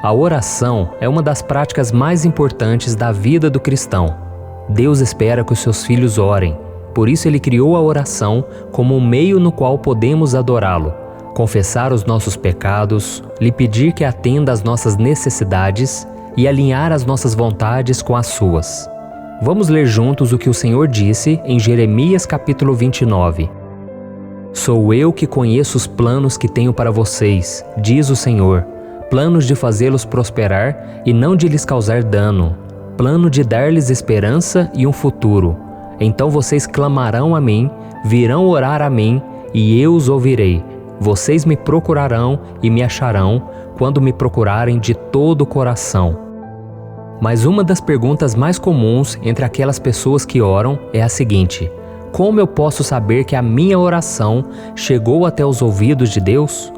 A oração é uma das práticas mais importantes da vida do cristão. Deus espera que os seus filhos orem. Por isso Ele criou a oração como um meio no qual podemos adorá-lo, confessar os nossos pecados, lhe pedir que atenda às nossas necessidades e alinhar as nossas vontades com as suas. Vamos ler juntos o que o Senhor disse em Jeremias capítulo 29. Sou eu que conheço os planos que tenho para vocês, diz o Senhor, planos de fazê-los prosperar e não de lhes causar dano, plano de dar-lhes esperança e um futuro. Então vocês clamarão a mim, virão orar a mim, e eu os ouvirei. Vocês me procurarão e me acharão, quando me procurarem de todo o coração. Mas uma das perguntas mais comuns entre aquelas pessoas que oram é a seguinte: como eu posso saber que a minha oração chegou até os ouvidos de Deus?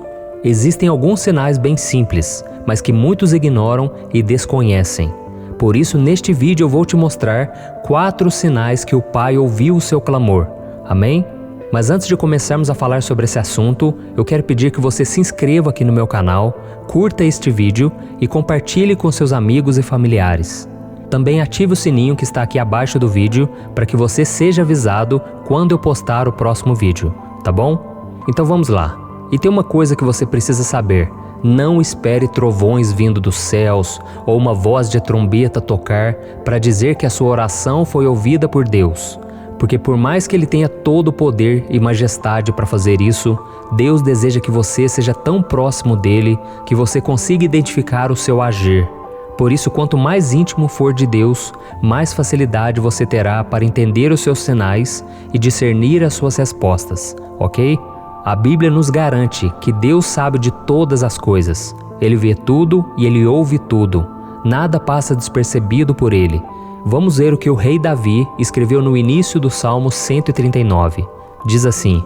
Existem alguns sinais bem simples, mas que muitos ignoram e desconhecem. Por isso, neste vídeo eu vou te mostrar 4 sinais que o Pai ouviu o seu clamor. Amém? Mas antes de começarmos a falar sobre esse assunto, eu quero pedir que você se inscreva aqui no meu canal, curta este vídeo e compartilhe com seus amigos e familiares. Também ative o sininho que está aqui abaixo do vídeo para que você seja avisado quando eu postar o próximo vídeo, tá bom? Então vamos lá. E tem uma coisa que você precisa saber: não espere trovões vindo dos céus ou uma voz de trombeta tocar para dizer que a sua oração foi ouvida por Deus. Porque por mais que Ele tenha todo o poder e majestade para fazer isso, Deus deseja que você seja tão próximo dEle que você consiga identificar o seu agir. Por isso, quanto mais íntimo for de Deus, mais facilidade você terá para entender os seus sinais e discernir as suas respostas, ok? A Bíblia nos garante que Deus sabe de todas as coisas. Ele vê tudo e Ele ouve tudo. Nada passa despercebido por Ele. Vamos ver o que o rei Davi escreveu no início do Salmo 139. Diz assim: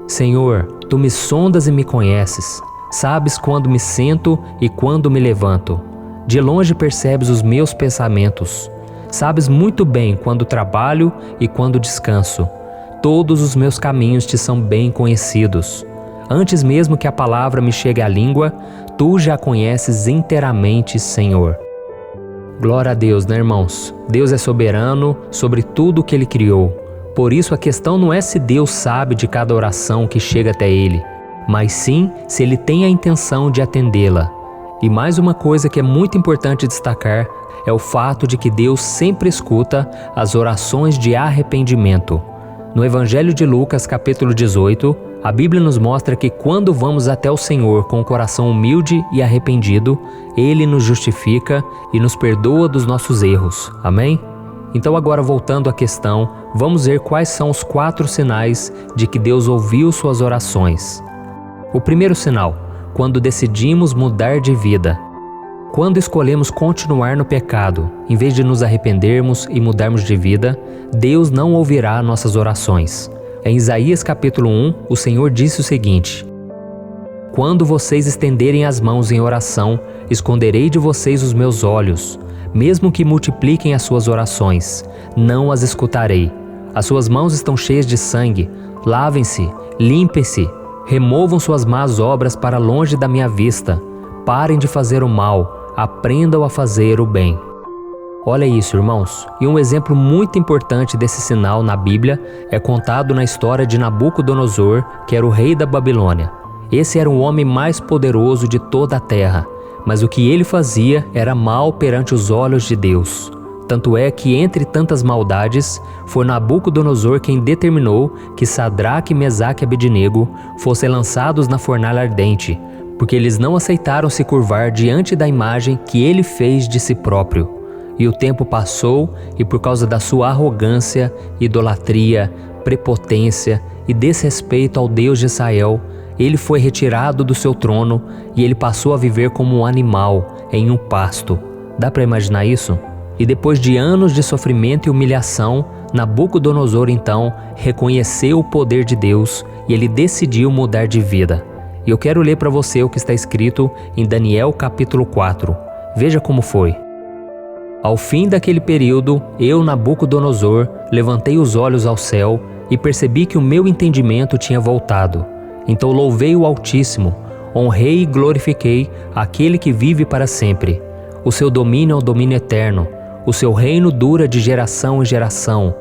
Senhor, Tu me sondas e me conheces. Sabes quando me sento e quando me levanto. De longe percebes os meus pensamentos. Sabes muito bem quando trabalho e quando descanso. Todos os meus caminhos Te são bem conhecidos. Antes mesmo que a palavra me chegue à língua, Tu já a conheces inteiramente, Senhor. Glória a Deus, né, irmãos? Deus é soberano sobre tudo o que Ele criou. Por isso a questão não é se Deus sabe de cada oração que chega até Ele, mas sim se Ele tem a intenção de atendê-la. E mais uma coisa que é muito importante destacar é o fato de que Deus sempre escuta as orações de arrependimento. No Evangelho de Lucas, capítulo 18, a Bíblia nos mostra que quando vamos até o Senhor com o coração humilde e arrependido, Ele nos justifica e nos perdoa dos nossos erros. Amém? Então agora, voltando à questão, vamos ver quais são os 4 sinais de que Deus ouviu suas orações. O primeiro sinal: quando decidimos mudar de vida. Quando escolhemos continuar no pecado, em vez de nos arrependermos e mudarmos de vida, Deus não ouvirá nossas orações. Em Isaías capítulo 1, o Senhor disse o seguinte: Quando vocês estenderem as mãos em oração, esconderei de vocês os meus olhos. Mesmo que multipliquem as suas orações, não as escutarei. As suas mãos estão cheias de sangue. Lavem-se, limpem-se, removam suas más obras para longe da minha vista. Parem de fazer o mal, aprendam a fazer o bem. Olha isso, irmãos. E um exemplo muito importante desse sinal na Bíblia é contado na história de Nabucodonosor, que era o rei da Babilônia. Esse era o homem mais poderoso de toda a terra, mas o que ele fazia era mal perante os olhos de Deus. Tanto é que, entre tantas maldades, foi Nabucodonosor quem determinou que Sadraque, Mesaque e Abednego fossem lançados na fornalha ardente, porque eles não aceitaram se curvar diante da imagem que ele fez de si próprio. E o tempo passou, e por causa da sua arrogância, idolatria, prepotência e desrespeito ao Deus de Israel, ele foi retirado do seu trono e ele passou a viver como um animal em um pasto. Dá para imaginar isso? E depois de anos de sofrimento e humilhação, Nabucodonosor então reconheceu o poder de Deus e ele decidiu mudar de vida. E eu quero ler para você o que está escrito em Daniel capítulo 4. Veja como foi. Ao fim daquele período, eu, Nabucodonosor, levantei os olhos ao céu e percebi que o meu entendimento tinha voltado. Então louvei o Altíssimo, Honrei e glorifiquei aquele que vive para sempre. O seu domínio é um domínio eterno. O seu reino dura de geração em geração.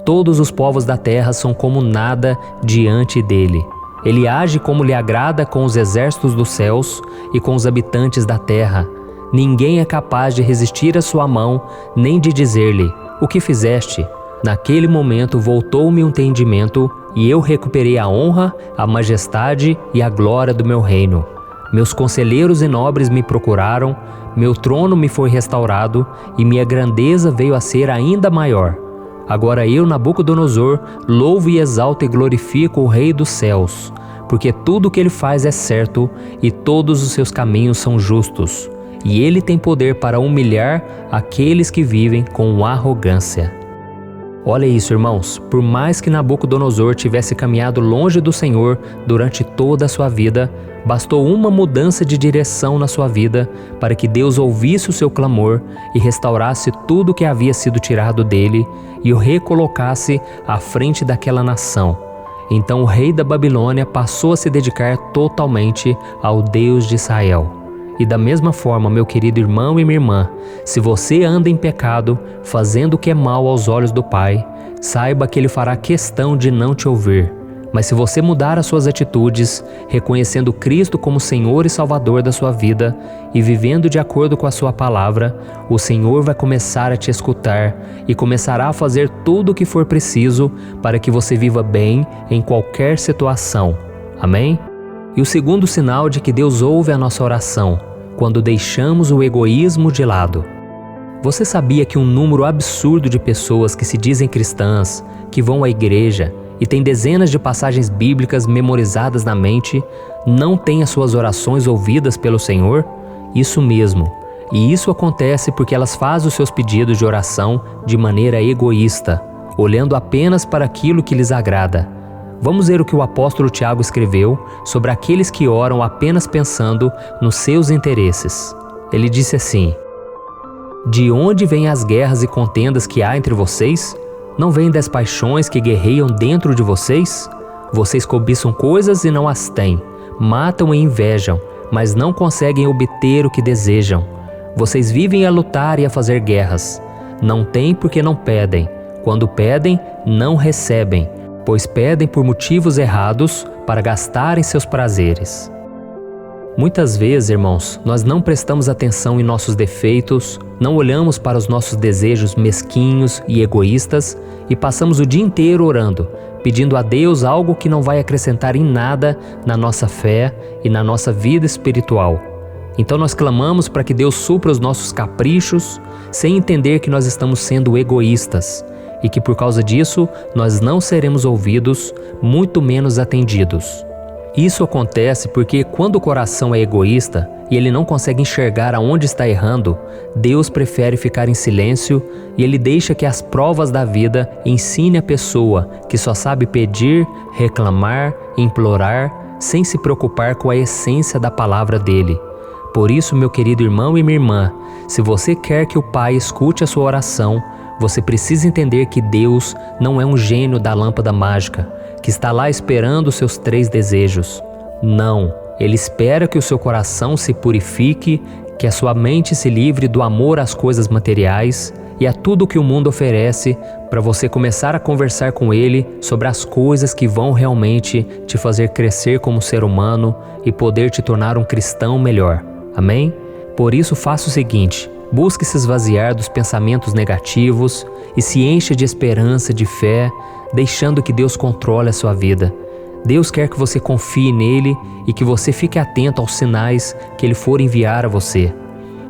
Todos os povos da terra são como nada diante dele. Ele age como lhe agrada com os exércitos dos céus e com os habitantes da terra. Ninguém é capaz de resistir à sua mão, nem de dizer-lhe: o que fizeste? Naquele momento voltou-me o entendimento e eu recuperei a honra, a majestade e a glória do meu reino. Meus conselheiros e nobres me procuraram, meu trono me foi restaurado e minha grandeza veio a ser ainda maior. Agora eu, Nabucodonosor, louvo e exalto e glorifico o Rei dos céus, porque tudo o que ele faz é certo e todos os seus caminhos são justos, e ele tem poder para humilhar aqueles que vivem com arrogância. Olha isso, irmãos, por mais que Nabucodonosor tivesse caminhado longe do Senhor durante toda a sua vida, bastou uma mudança de direção na sua vida para que Deus ouvisse o seu clamor e restaurasse tudo que havia sido tirado dele e o recolocasse à frente daquela nação. Então o rei da Babilônia passou a se dedicar totalmente ao Deus de Israel. E da mesma forma, meu querido irmão e minha irmã, se você anda em pecado, fazendo o que é mal aos olhos do Pai, saiba que Ele fará questão de não te ouvir. Mas se você mudar as suas atitudes, reconhecendo Cristo como Senhor e Salvador da sua vida e vivendo de acordo com a sua palavra, o Senhor vai começar a te escutar e começará a fazer tudo o que for preciso para que você viva bem em qualquer situação. Amém? E o segundo sinal de que Deus ouve a nossa oração, quando deixamos o egoísmo de lado. Você sabia que um número absurdo de pessoas que se dizem cristãs, que vão à igreja e têm dezenas de passagens bíblicas memorizadas na mente, não têm as suas orações ouvidas pelo Senhor? Isso mesmo. E isso acontece porque elas fazem os seus pedidos de oração de maneira egoísta, olhando apenas para aquilo que lhes agrada. Vamos ver o que o apóstolo Tiago escreveu sobre aqueles que oram apenas pensando nos seus interesses. Ele disse assim: de onde vêm as guerras e contendas que há entre vocês? Não vêm das paixões que guerreiam dentro de vocês? Vocês cobiçam coisas e não as têm, matam e invejam, mas não conseguem obter o que desejam. Vocês vivem a lutar e a fazer guerras. Não têm porque não pedem. Quando pedem, não recebem, pois pedem por motivos errados para gastarem seus prazeres. Muitas vezes, irmãos, nós não prestamos atenção em nossos defeitos, não olhamos para os nossos desejos mesquinhos e egoístas e passamos o dia inteiro orando, pedindo a Deus algo que não vai acrescentar em nada na nossa fé e na nossa vida espiritual. Então nós clamamos para que Deus supra os nossos caprichos, sem entender que nós estamos sendo egoístas e que por causa disso nós não seremos ouvidos, muito menos atendidos. Isso acontece porque quando o coração é egoísta e ele não consegue enxergar aonde está errando, Deus prefere ficar em silêncio e Ele deixa que as provas da vida ensine a pessoa que só sabe pedir, reclamar, implorar, sem se preocupar com a essência da palavra dele. Por isso, meu querido irmão e minha irmã, se você quer que o Pai escute a sua oração, você precisa entender que Deus não é um gênio da lâmpada mágica, que está lá esperando os seus 3 desejos. Não, Ele espera que o seu coração se purifique, que a sua mente se livre do amor às coisas materiais e a tudo que o mundo oferece, para você começar a conversar com Ele sobre as coisas que vão realmente te fazer crescer como ser humano e poder te tornar um cristão melhor. Amém? Por isso faça o seguinte: busque se esvaziar dos pensamentos negativos e se encha de esperança, de fé, deixando que Deus controle a sua vida. Deus quer que você confie nele e que você fique atento aos sinais que Ele for enviar a você.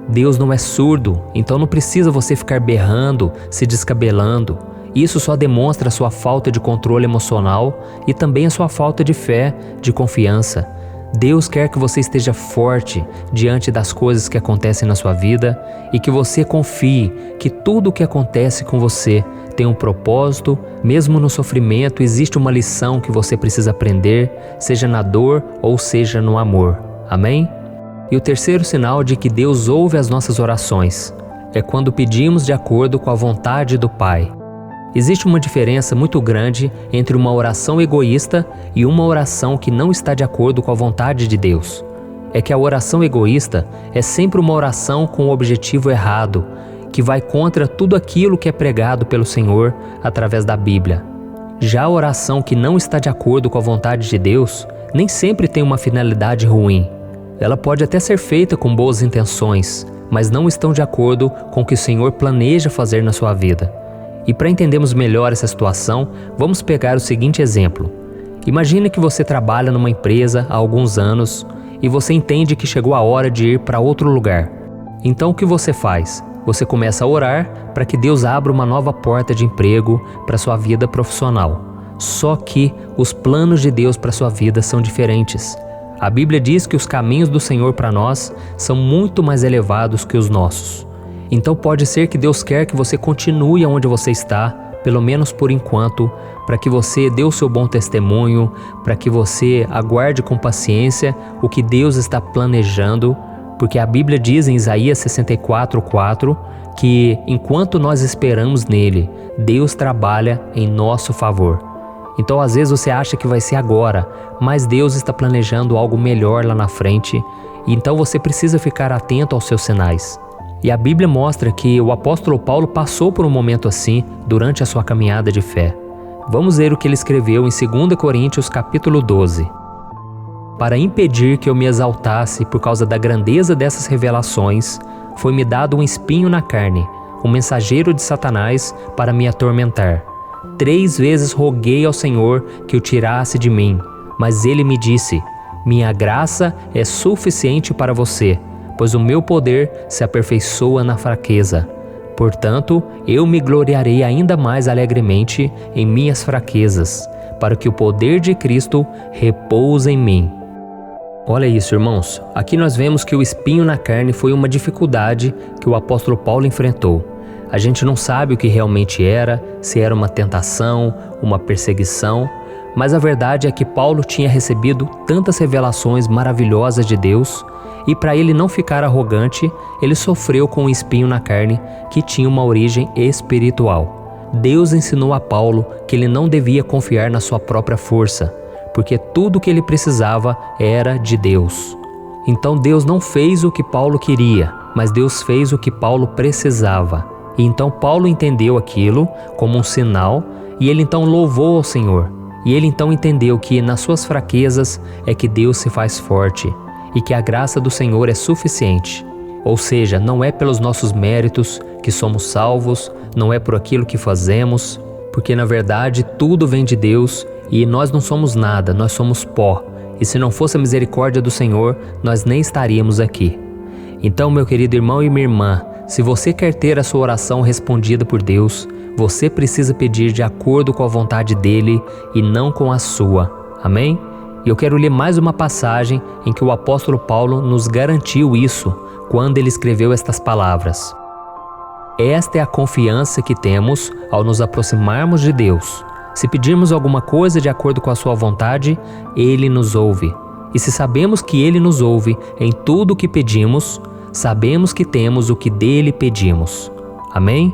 Deus não é surdo, então não precisa você ficar berrando, se descabelando. Isso só demonstra a sua falta de controle emocional e também a sua falta de fé, de confiança. Deus quer que você esteja forte diante das coisas que acontecem na sua vida e que você confie que tudo o que acontece com você tem um propósito. Mesmo no sofrimento existe uma lição que você precisa aprender, seja na dor ou seja no amor. Amém? E o terceiro sinal de que Deus ouve as nossas orações é quando pedimos de acordo com a vontade do Pai. Existe uma diferença muito grande entre uma oração egoísta e uma oração que não está de acordo com a vontade de Deus. é que a oração egoísta é sempre uma oração com o objetivo errado, que vai contra tudo aquilo que é pregado pelo Senhor através da Bíblia. Já a oração que não está de acordo com a vontade de Deus nem sempre tem uma finalidade ruim. Ela pode até ser feita com boas intenções, mas não estão de acordo com o que o Senhor planeja fazer na sua vida. E para entendermos melhor essa situação, vamos pegar o seguinte exemplo. Imagine que você trabalha numa empresa há alguns anos e você entende que chegou a hora de ir para outro lugar. Então o que você faz? Você começa a orar para que Deus abra uma nova porta de emprego para sua vida profissional. Só que os planos de Deus para sua vida são diferentes. A Bíblia diz que os caminhos do Senhor para nós são muito mais elevados que os nossos. Então pode ser que Deus quer que você continue onde você está, pelo menos por enquanto, para que você dê o seu bom testemunho, para que você aguarde com paciência o que Deus está planejando, porque a Bíblia diz em Isaías 64:4 que enquanto nós esperamos nele, Deus trabalha em nosso favor. Então às vezes você acha que vai ser agora, mas Deus está planejando algo melhor lá na frente, e então você precisa ficar atento aos seus sinais. E a Bíblia mostra que o apóstolo Paulo passou por um momento assim durante a sua caminhada de fé. Vamos ver o que ele escreveu em 2 Coríntios capítulo 12. Para impedir que eu me exaltasse por causa da grandeza dessas revelações, foi-me dado um espinho na carne, um mensageiro de Satanás para me atormentar. 3 vezes roguei ao Senhor que o tirasse de mim, mas ele me disse: minha graça é suficiente para você, pois o meu poder se aperfeiçoa na fraqueza. Portanto, eu me gloriarei ainda mais alegremente em minhas fraquezas, para que o poder de Cristo repouse em mim. Olha isso, irmãos. Aqui nós vemos que o espinho na carne foi uma dificuldade que o apóstolo Paulo enfrentou. A gente não sabe o que realmente era, se era uma tentação, uma perseguição, mas a verdade é que Paulo tinha recebido tantas revelações maravilhosas de Deus, e para ele não ficar arrogante, ele sofreu com um espinho na carne que tinha uma origem espiritual. Deus ensinou a Paulo que ele não devia confiar na sua própria força, porque tudo o que ele precisava era de Deus. Então Deus não fez o que Paulo queria, mas Deus fez o que Paulo precisava. E então Paulo entendeu aquilo como um sinal, e ele então louvou ao Senhor. E ele então entendeu que nas suas fraquezas é que Deus se faz forte, e que a graça do Senhor é suficiente. Ou seja, não é pelos nossos méritos que somos salvos, não é por aquilo que fazemos, porque na verdade tudo vem de Deus e nós não somos nada, nós somos pó. E se não fosse a misericórdia do Senhor, nós nem estaríamos aqui. Então, meu querido irmão e minha irmã, se você quer ter a sua oração respondida por Deus, você precisa pedir de acordo com a vontade dele e não com a sua. Amém? E eu quero ler mais uma passagem em que o apóstolo Paulo nos garantiu isso, quando ele escreveu estas palavras. Esta é a confiança que temos ao nos aproximarmos de Deus. Se pedirmos alguma coisa de acordo com a sua vontade, ele nos ouve. E se sabemos que ele nos ouve em tudo o que pedimos, sabemos que temos o que dele pedimos. Amém?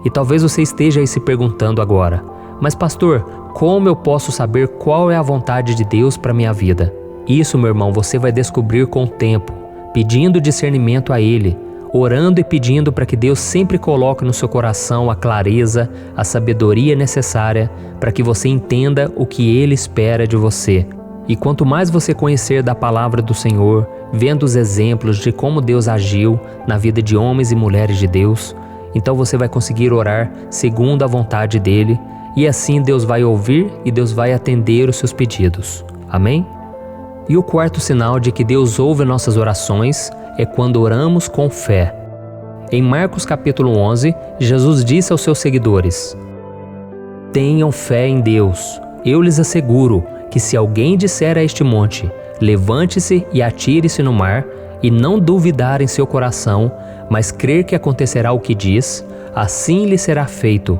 E talvez você esteja aí se perguntando agora: mas pastor, como eu posso saber qual é a vontade de Deus para minha vida? Isso, meu irmão, você vai descobrir com o tempo, pedindo discernimento a Ele, orando e pedindo para que Deus sempre coloque no seu coração a clareza, a sabedoria necessária para que você entenda o que Ele espera de você. E quanto mais você conhecer da palavra do Senhor, vendo os exemplos de como Deus agiu na vida de homens e mulheres de Deus, então você vai conseguir orar segundo a vontade dEle, e assim Deus vai ouvir e Deus vai atender os seus pedidos. Amém? E o quarto sinal de que Deus ouve nossas orações é quando oramos com fé. Em Marcos capítulo 11, Jesus disse aos seus seguidores: tenham fé em Deus. Eu lhes asseguro que se alguém disser a este monte, levante-se e atire-se no mar, e não duvidar em seu coração, mas crer que acontecerá o que diz, assim lhe será feito.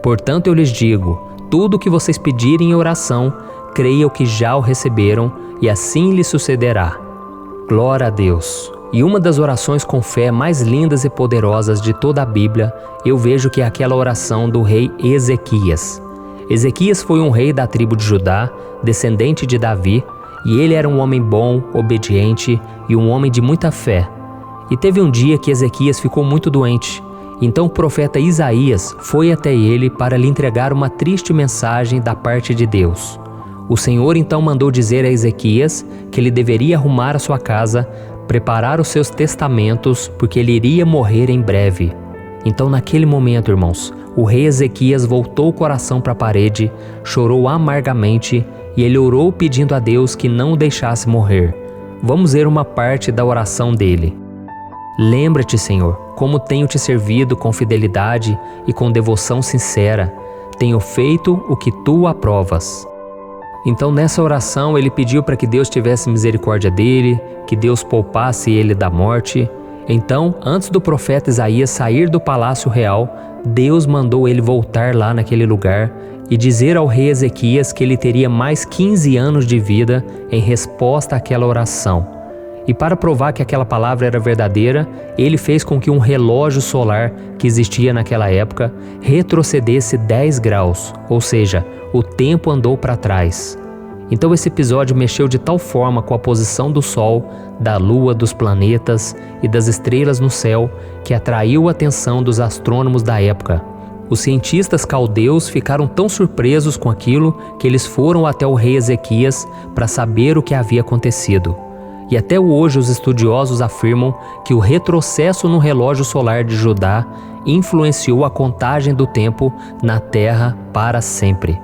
Portanto eu lhes digo, tudo o que vocês pedirem em oração, creiam que já o receberam, e assim lhe sucederá. Glória a Deus! E uma das orações com fé mais lindas e poderosas de toda a Bíblia, eu vejo que é aquela oração do rei Ezequias. Ezequias foi um rei da tribo de Judá, descendente de Davi, E ele era um homem bom, obediente e um homem de muita fé. E teve um dia que Ezequias ficou muito doente. Então o profeta Isaías foi até ele para lhe entregar uma triste mensagem da parte de Deus. O Senhor então mandou dizer a Ezequias que ele deveria arrumar a sua casa, preparar os seus testamentos, porque ele iria morrer em breve. Então naquele momento, irmãos, o rei Ezequias voltou o coração para a parede, chorou amargamente e ele orou pedindo a Deus que não o deixasse morrer. Vamos ver uma parte da oração dele. Lembra-te, Senhor, como tenho te servido com fidelidade e com devoção sincera. Tenho feito o que tu aprovas. Então nessa oração ele pediu para que Deus tivesse misericórdia dele, que Deus poupasse ele da morte. Então, antes do profeta Isaías sair do palácio real, Deus mandou ele voltar lá naquele lugar e dizer ao rei Ezequias que ele teria mais 15 anos de vida em resposta àquela oração. E para provar que aquela palavra era verdadeira, ele fez com que um relógio solar que existia naquela época retrocedesse 10 graus, ou seja, o tempo andou para trás. Então esse episódio mexeu de tal forma com a posição do Sol, da Lua, dos planetas e das estrelas no céu, que atraiu a atenção dos astrônomos da época. Os cientistas caldeus ficaram tão surpresos com aquilo que eles foram até o rei Ezequias para saber o que havia acontecido. E até hoje os estudiosos afirmam que o retrocesso no relógio solar de Judá influenciou a contagem do tempo na Terra para sempre.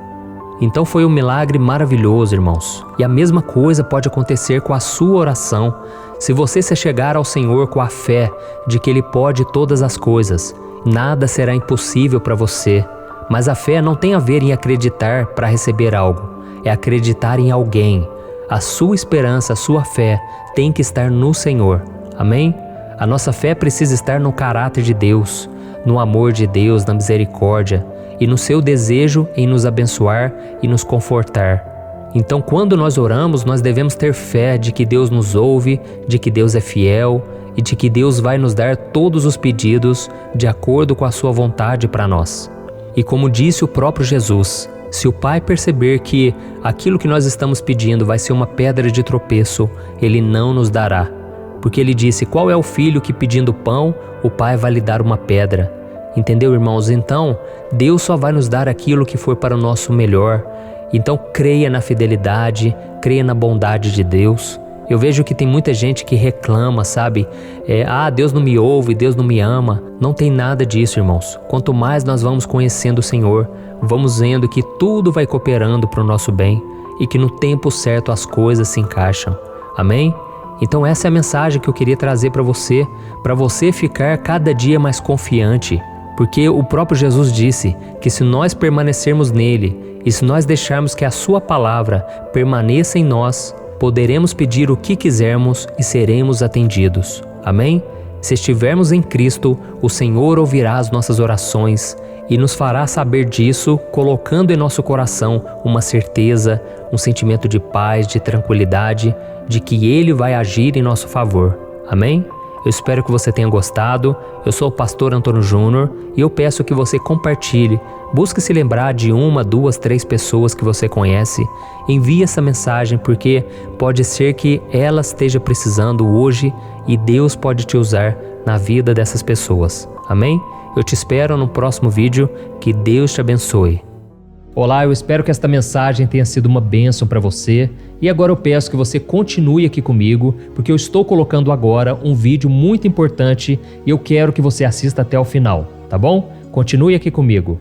Então foi um milagre maravilhoso, irmãos. E a mesma coisa pode acontecer com a sua oração. Se você se chegar ao Senhor com a fé de que Ele pode todas as coisas, nada será impossível para você. Mas a fé não tem a ver em acreditar para receber algo, é acreditar em alguém. A sua esperança, a sua fé tem que estar no Senhor. Amém? A nossa fé precisa estar no caráter de Deus, no amor de Deus, na misericórdia e no seu desejo em nos abençoar e nos confortar. Então, quando nós oramos, nós devemos ter fé de que Deus nos ouve, de que Deus é fiel e de que Deus vai nos dar todos os pedidos de acordo com a sua vontade para nós. E como disse o próprio Jesus, se o Pai perceber que aquilo que nós estamos pedindo vai ser uma pedra de tropeço, Ele não nos dará. Porque Ele disse, qual é o filho que pedindo pão, o Pai vai lhe dar uma pedra? Entendeu, irmãos? Então, Deus só vai nos dar aquilo que for para o nosso melhor. Então, creia na fidelidade, creia na bondade de Deus. Eu vejo que tem muita gente que reclama, sabe? Deus não me ouve, Deus não me ama. Não tem nada disso, irmãos. Quanto mais nós vamos conhecendo o Senhor, vamos vendo que tudo vai cooperando para o nosso bem e que no tempo certo as coisas se encaixam. Amém? Então essa é a mensagem que eu queria trazer para você ficar cada dia mais confiante. Porque o próprio Jesus disse que se nós permanecermos nele e se nós deixarmos que a sua palavra permaneça em nós, poderemos pedir o que quisermos e seremos atendidos. Amém? Se estivermos em Cristo, o Senhor ouvirá as nossas orações e nos fará saber disso, colocando em nosso coração uma certeza, um sentimento de paz, de tranquilidade, de que Ele vai agir em nosso favor. Amém? Eu espero que você tenha gostado. Eu sou o pastor Antônio Júnior e eu peço que você compartilhe. Busque se lembrar de 1, 2, 3 pessoas que você conhece. Envie essa mensagem porque pode ser que ela esteja precisando hoje e Deus pode te usar na vida dessas pessoas. Amém? Eu te espero no próximo vídeo. Que Deus te abençoe. Olá, eu espero que esta mensagem tenha sido uma bênção para você. E agora eu peço que você continue aqui comigo, porque eu estou colocando agora um vídeo muito importante e eu quero que você assista até o final, tá bom? Continue aqui comigo.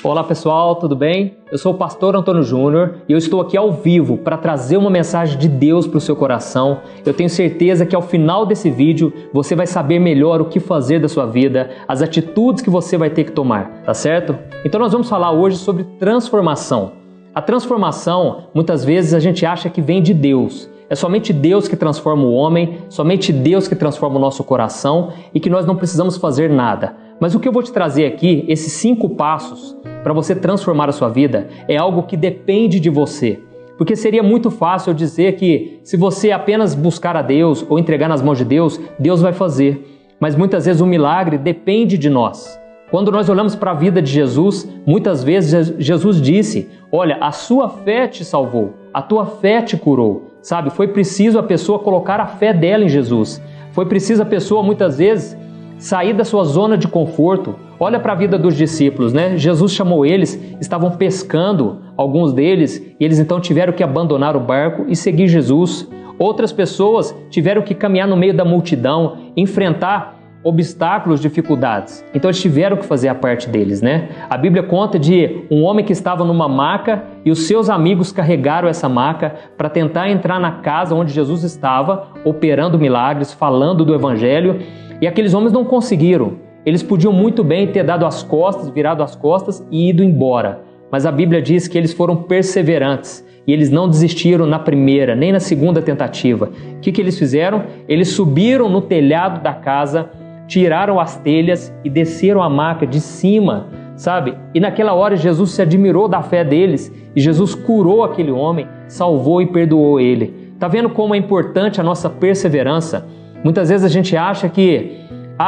Olá pessoal, tudo bem? Eu sou o pastor Antônio Júnior e eu estou aqui ao vivo para trazer uma mensagem de Deus para o seu coração. Eu tenho certeza que ao final desse vídeo você vai saber melhor o que fazer da sua vida, as atitudes que você vai ter que tomar, tá certo? Então nós vamos falar hoje sobre transformação. A transformação, muitas vezes a gente acha que vem de Deus. É somente Deus que transforma o homem, somente Deus que transforma o nosso coração e que nós não precisamos fazer nada. Mas o que eu vou te trazer aqui, esses 5 passos para você transformar a sua vida, é algo que depende de você. Porque seria muito fácil eu dizer que se você apenas buscar a Deus ou entregar nas mãos de Deus, Deus vai fazer. Mas muitas vezes o milagre depende de nós. Quando nós olhamos para a vida de Jesus, muitas vezes Jesus disse, olha, a sua fé te salvou, a tua fé te curou, sabe? Foi preciso a pessoa colocar a fé dela em Jesus. Foi preciso a pessoa, muitas vezes, sair da sua zona de conforto. Olha para a vida dos discípulos, né? Jesus chamou eles, estavam pescando, alguns deles, e eles então tiveram que abandonar o barco e seguir Jesus. Outras pessoas tiveram que caminhar no meio da multidão, enfrentar obstáculos, dificuldades. Então eles tiveram que fazer a parte deles, né? A Bíblia conta de um homem que estava numa maca e os seus amigos carregaram essa maca para tentar entrar na casa onde Jesus estava, operando milagres, falando do Evangelho, e aqueles homens não conseguiram. Eles podiam muito bem ter dado as costas, virado as costas e ido embora. Mas a Bíblia diz que eles foram perseverantes e eles não desistiram na primeira, nem na segunda tentativa. O que eles fizeram? Eles subiram no telhado da casa, tiraram as telhas e desceram a maca de cima, sabe? E naquela hora Jesus se admirou da fé deles e Jesus curou aquele homem, salvou e perdoou ele. Tá vendo como é importante a nossa perseverança? Muitas vezes a gente acha que,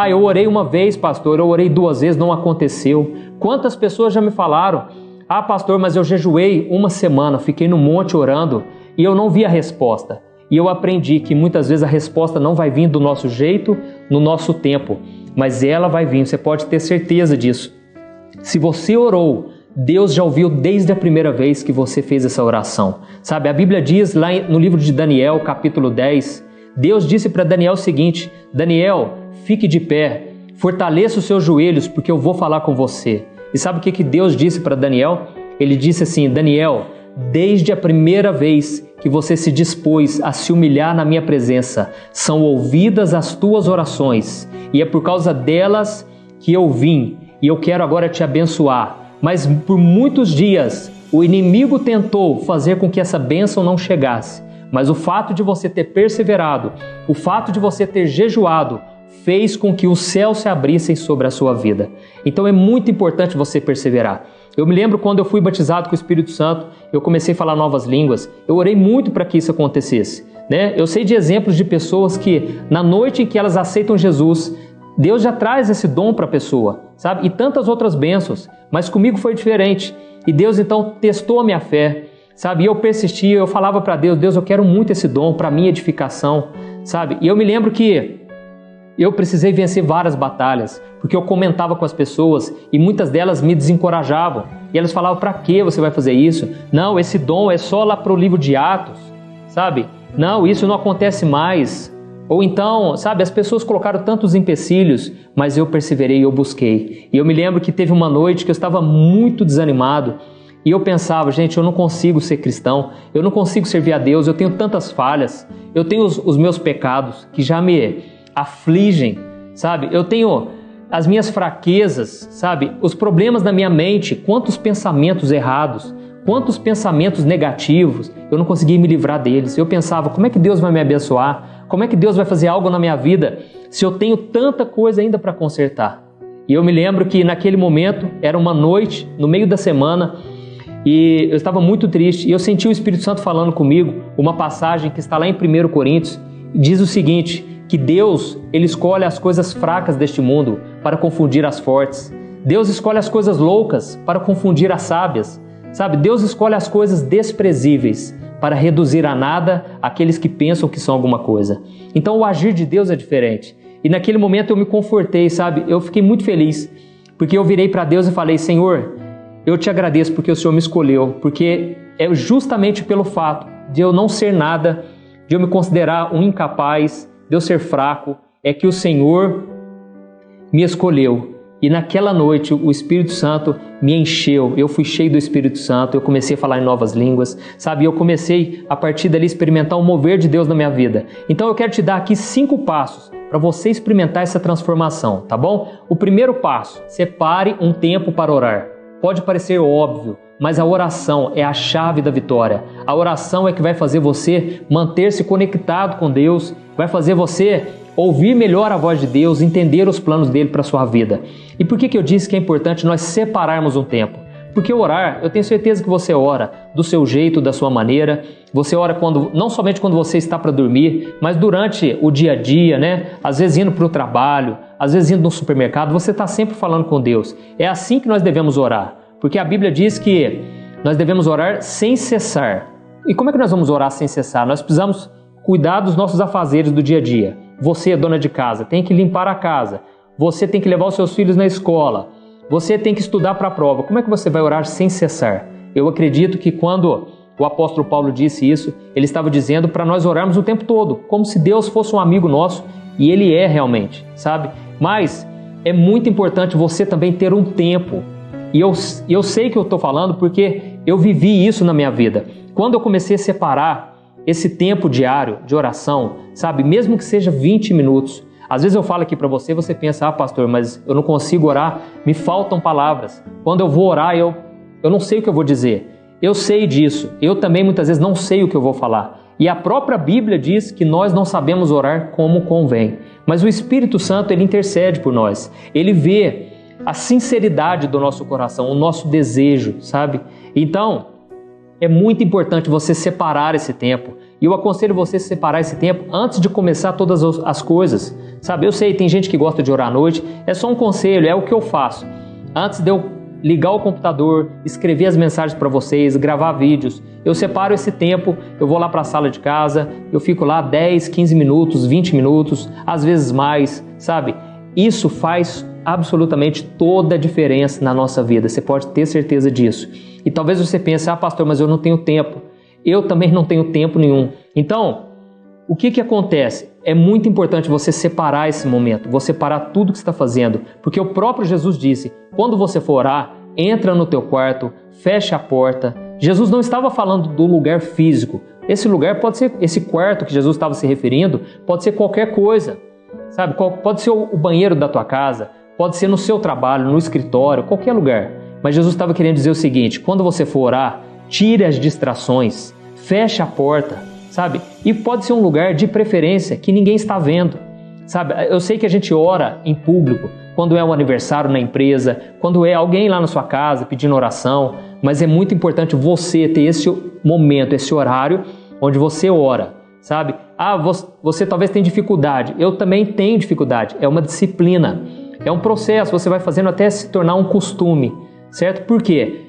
eu orei uma vez, pastor, eu orei 2 vezes, não aconteceu. Quantas pessoas já me falaram, pastor, mas eu jejuei 1 semana, fiquei no monte orando e eu não vi a resposta. E eu aprendi que muitas vezes a resposta não vai vir do nosso jeito, no nosso tempo, mas ela vai vir, você pode ter certeza disso. Se você orou, Deus já ouviu desde a primeira vez que você fez essa oração. Sabe, a Bíblia diz lá no livro de Daniel, capítulo 10, Deus disse para Daniel o seguinte, Daniel, fique de pé, fortaleça os seus joelhos, porque eu vou falar com você. E sabe o que Deus disse para Daniel? Ele disse assim, Daniel, desde a primeira vez que você se dispôs a se humilhar na minha presença, são ouvidas as tuas orações, e é por causa delas que eu vim, e eu quero agora te abençoar. Mas por muitos dias o inimigo tentou fazer com que essa bênção não chegasse, mas o fato de você ter perseverado, o fato de você ter jejuado, fez com que os céus se abrissem sobre a sua vida. Então é muito importante você perseverar. Eu me lembro quando eu fui batizado com o Espírito Santo, eu comecei a falar novas línguas, eu orei muito para que isso acontecesse, né? Eu sei de exemplos de pessoas que na noite em que elas aceitam Jesus, Deus já traz esse dom para a pessoa, sabe? E tantas outras bênçãos, mas comigo foi diferente. E Deus então testou a minha fé, sabe? E eu persistia, eu falava para Deus, Deus, eu quero muito esse dom para minha edificação, sabe? E eu me lembro que eu precisei vencer várias batalhas, porque eu comentava com as pessoas e muitas delas me desencorajavam. E elas falavam, para que você vai fazer isso? Não, esse dom é só lá para o livro de Atos, sabe? Não, isso não acontece mais. Ou então, sabe, as pessoas colocaram tantos empecilhos, mas eu perseverei e eu busquei. E eu me lembro que teve uma noite que eu estava muito desanimado e eu pensava, gente, eu não consigo ser cristão, eu não consigo servir a Deus, eu tenho tantas falhas, eu tenho os meus pecados que já me afligem, sabe? Eu tenho as minhas fraquezas, sabe? Os problemas na minha mente, quantos pensamentos errados, quantos pensamentos negativos, eu não consegui me livrar deles. Eu pensava, como é que Deus vai me abençoar? Como é que Deus vai fazer algo na minha vida se eu tenho tanta coisa ainda para consertar? E eu me lembro que naquele momento, era uma noite, no meio da semana, e eu estava muito triste, e eu senti o Espírito Santo falando comigo, uma passagem que está lá em 1 Coríntios, e diz o seguinte, que Deus, Ele escolhe as coisas fracas deste mundo para confundir as fortes. Deus escolhe as coisas loucas para confundir as sábias. Sabe, Deus escolhe as coisas desprezíveis para reduzir a nada aqueles que pensam que são alguma coisa. Então o agir de Deus é diferente. E naquele momento eu me confortei, sabe? Eu fiquei muito feliz, porque eu virei para Deus e falei, Senhor, eu te agradeço porque o Senhor me escolheu, porque é justamente pelo fato de eu não ser nada, de eu me considerar um incapaz, de eu ser fraco, é que o Senhor me escolheu. E naquela noite o Espírito Santo me encheu, eu fui cheio do Espírito Santo, eu comecei a falar em novas línguas, sabe? Eu comecei a partir dali a experimentar o mover de Deus na minha vida. Então eu quero te dar aqui 5 passos para você experimentar essa transformação, tá bom? O primeiro passo, separe um tempo para orar. Pode parecer óbvio, mas a oração é a chave da vitória. A oração é que vai fazer você manter-se conectado com Deus, vai fazer você ouvir melhor a voz de Deus, entender os planos dele para a sua vida. E por que eu disse que é importante nós separarmos um tempo? Porque orar, eu tenho certeza que você ora do seu jeito, da sua maneira. Você ora não somente quando você está para dormir, mas durante o dia a dia, né? Às vezes indo para o trabalho, às vezes indo no supermercado, você está sempre falando com Deus. É assim que nós devemos orar, porque a Bíblia diz que nós devemos orar sem cessar. E como é que nós vamos orar sem cessar? Nós precisamos cuidar dos nossos afazeres do dia a dia. Você, dona de casa, tem que limpar a casa. Você tem que levar os seus filhos na escola. Você tem que estudar para a prova. Como é que você vai orar sem cessar? Eu acredito que quando o apóstolo Paulo disse isso, ele estava dizendo para nós orarmos o tempo todo, como se Deus fosse um amigo nosso, e Ele é realmente, sabe? Mas é muito importante você também ter um tempo. E eu sei que eu estou falando porque eu vivi isso na minha vida. Quando eu comecei a separar esse tempo diário de oração, sabe? Mesmo que seja 20 minutos. Às vezes eu falo aqui para você, você pensa, pastor, mas eu não consigo orar, me faltam palavras. Quando eu vou orar, eu não sei o que eu vou dizer. Eu sei disso. Eu também muitas vezes não sei o que eu vou falar. E a própria Bíblia diz que nós não sabemos orar como convém. Mas o Espírito Santo, ele intercede por nós. Ele vê a sinceridade do nosso coração, o nosso desejo, sabe? Então, é muito importante você separar esse tempo. E eu aconselho você a separar esse tempo antes de começar todas as coisas, sabe? Eu sei, tem gente que gosta de orar à noite. É só um conselho, é o que eu faço. Antes de eu ligar o computador, escrever as mensagens para vocês, gravar vídeos, eu separo esse tempo, eu vou lá para a sala de casa, eu fico lá 10, 15 minutos, 20 minutos, às vezes mais, sabe? Isso faz absolutamente toda a diferença na nossa vida, você pode ter certeza disso. E talvez você pense, pastor, mas eu não tenho tempo. Eu também não tenho tempo nenhum. Então, o que acontece? É muito importante você separar esse momento, você parar tudo que você está fazendo, porque o próprio Jesus disse, quando você for orar, entra no teu quarto, fecha a porta. Jesus não estava falando do lugar físico. Esse lugar pode ser, esse quarto que Jesus estava se referindo, pode ser qualquer coisa, sabe? Pode ser o banheiro da tua casa, pode ser no seu trabalho, no escritório, qualquer lugar. Mas Jesus estava querendo dizer o seguinte, quando você for orar, tire as distrações, feche a porta, sabe? E pode ser um lugar de preferência que ninguém está vendo, sabe? Eu sei que a gente ora em público, quando é um aniversário na empresa, quando é alguém lá na sua casa pedindo oração, mas é muito importante você ter esse momento, esse horário onde você ora, sabe? Você talvez tenha dificuldade, eu também tenho dificuldade, é uma disciplina, é um processo, você vai fazendo até se tornar um costume, certo? Por quê?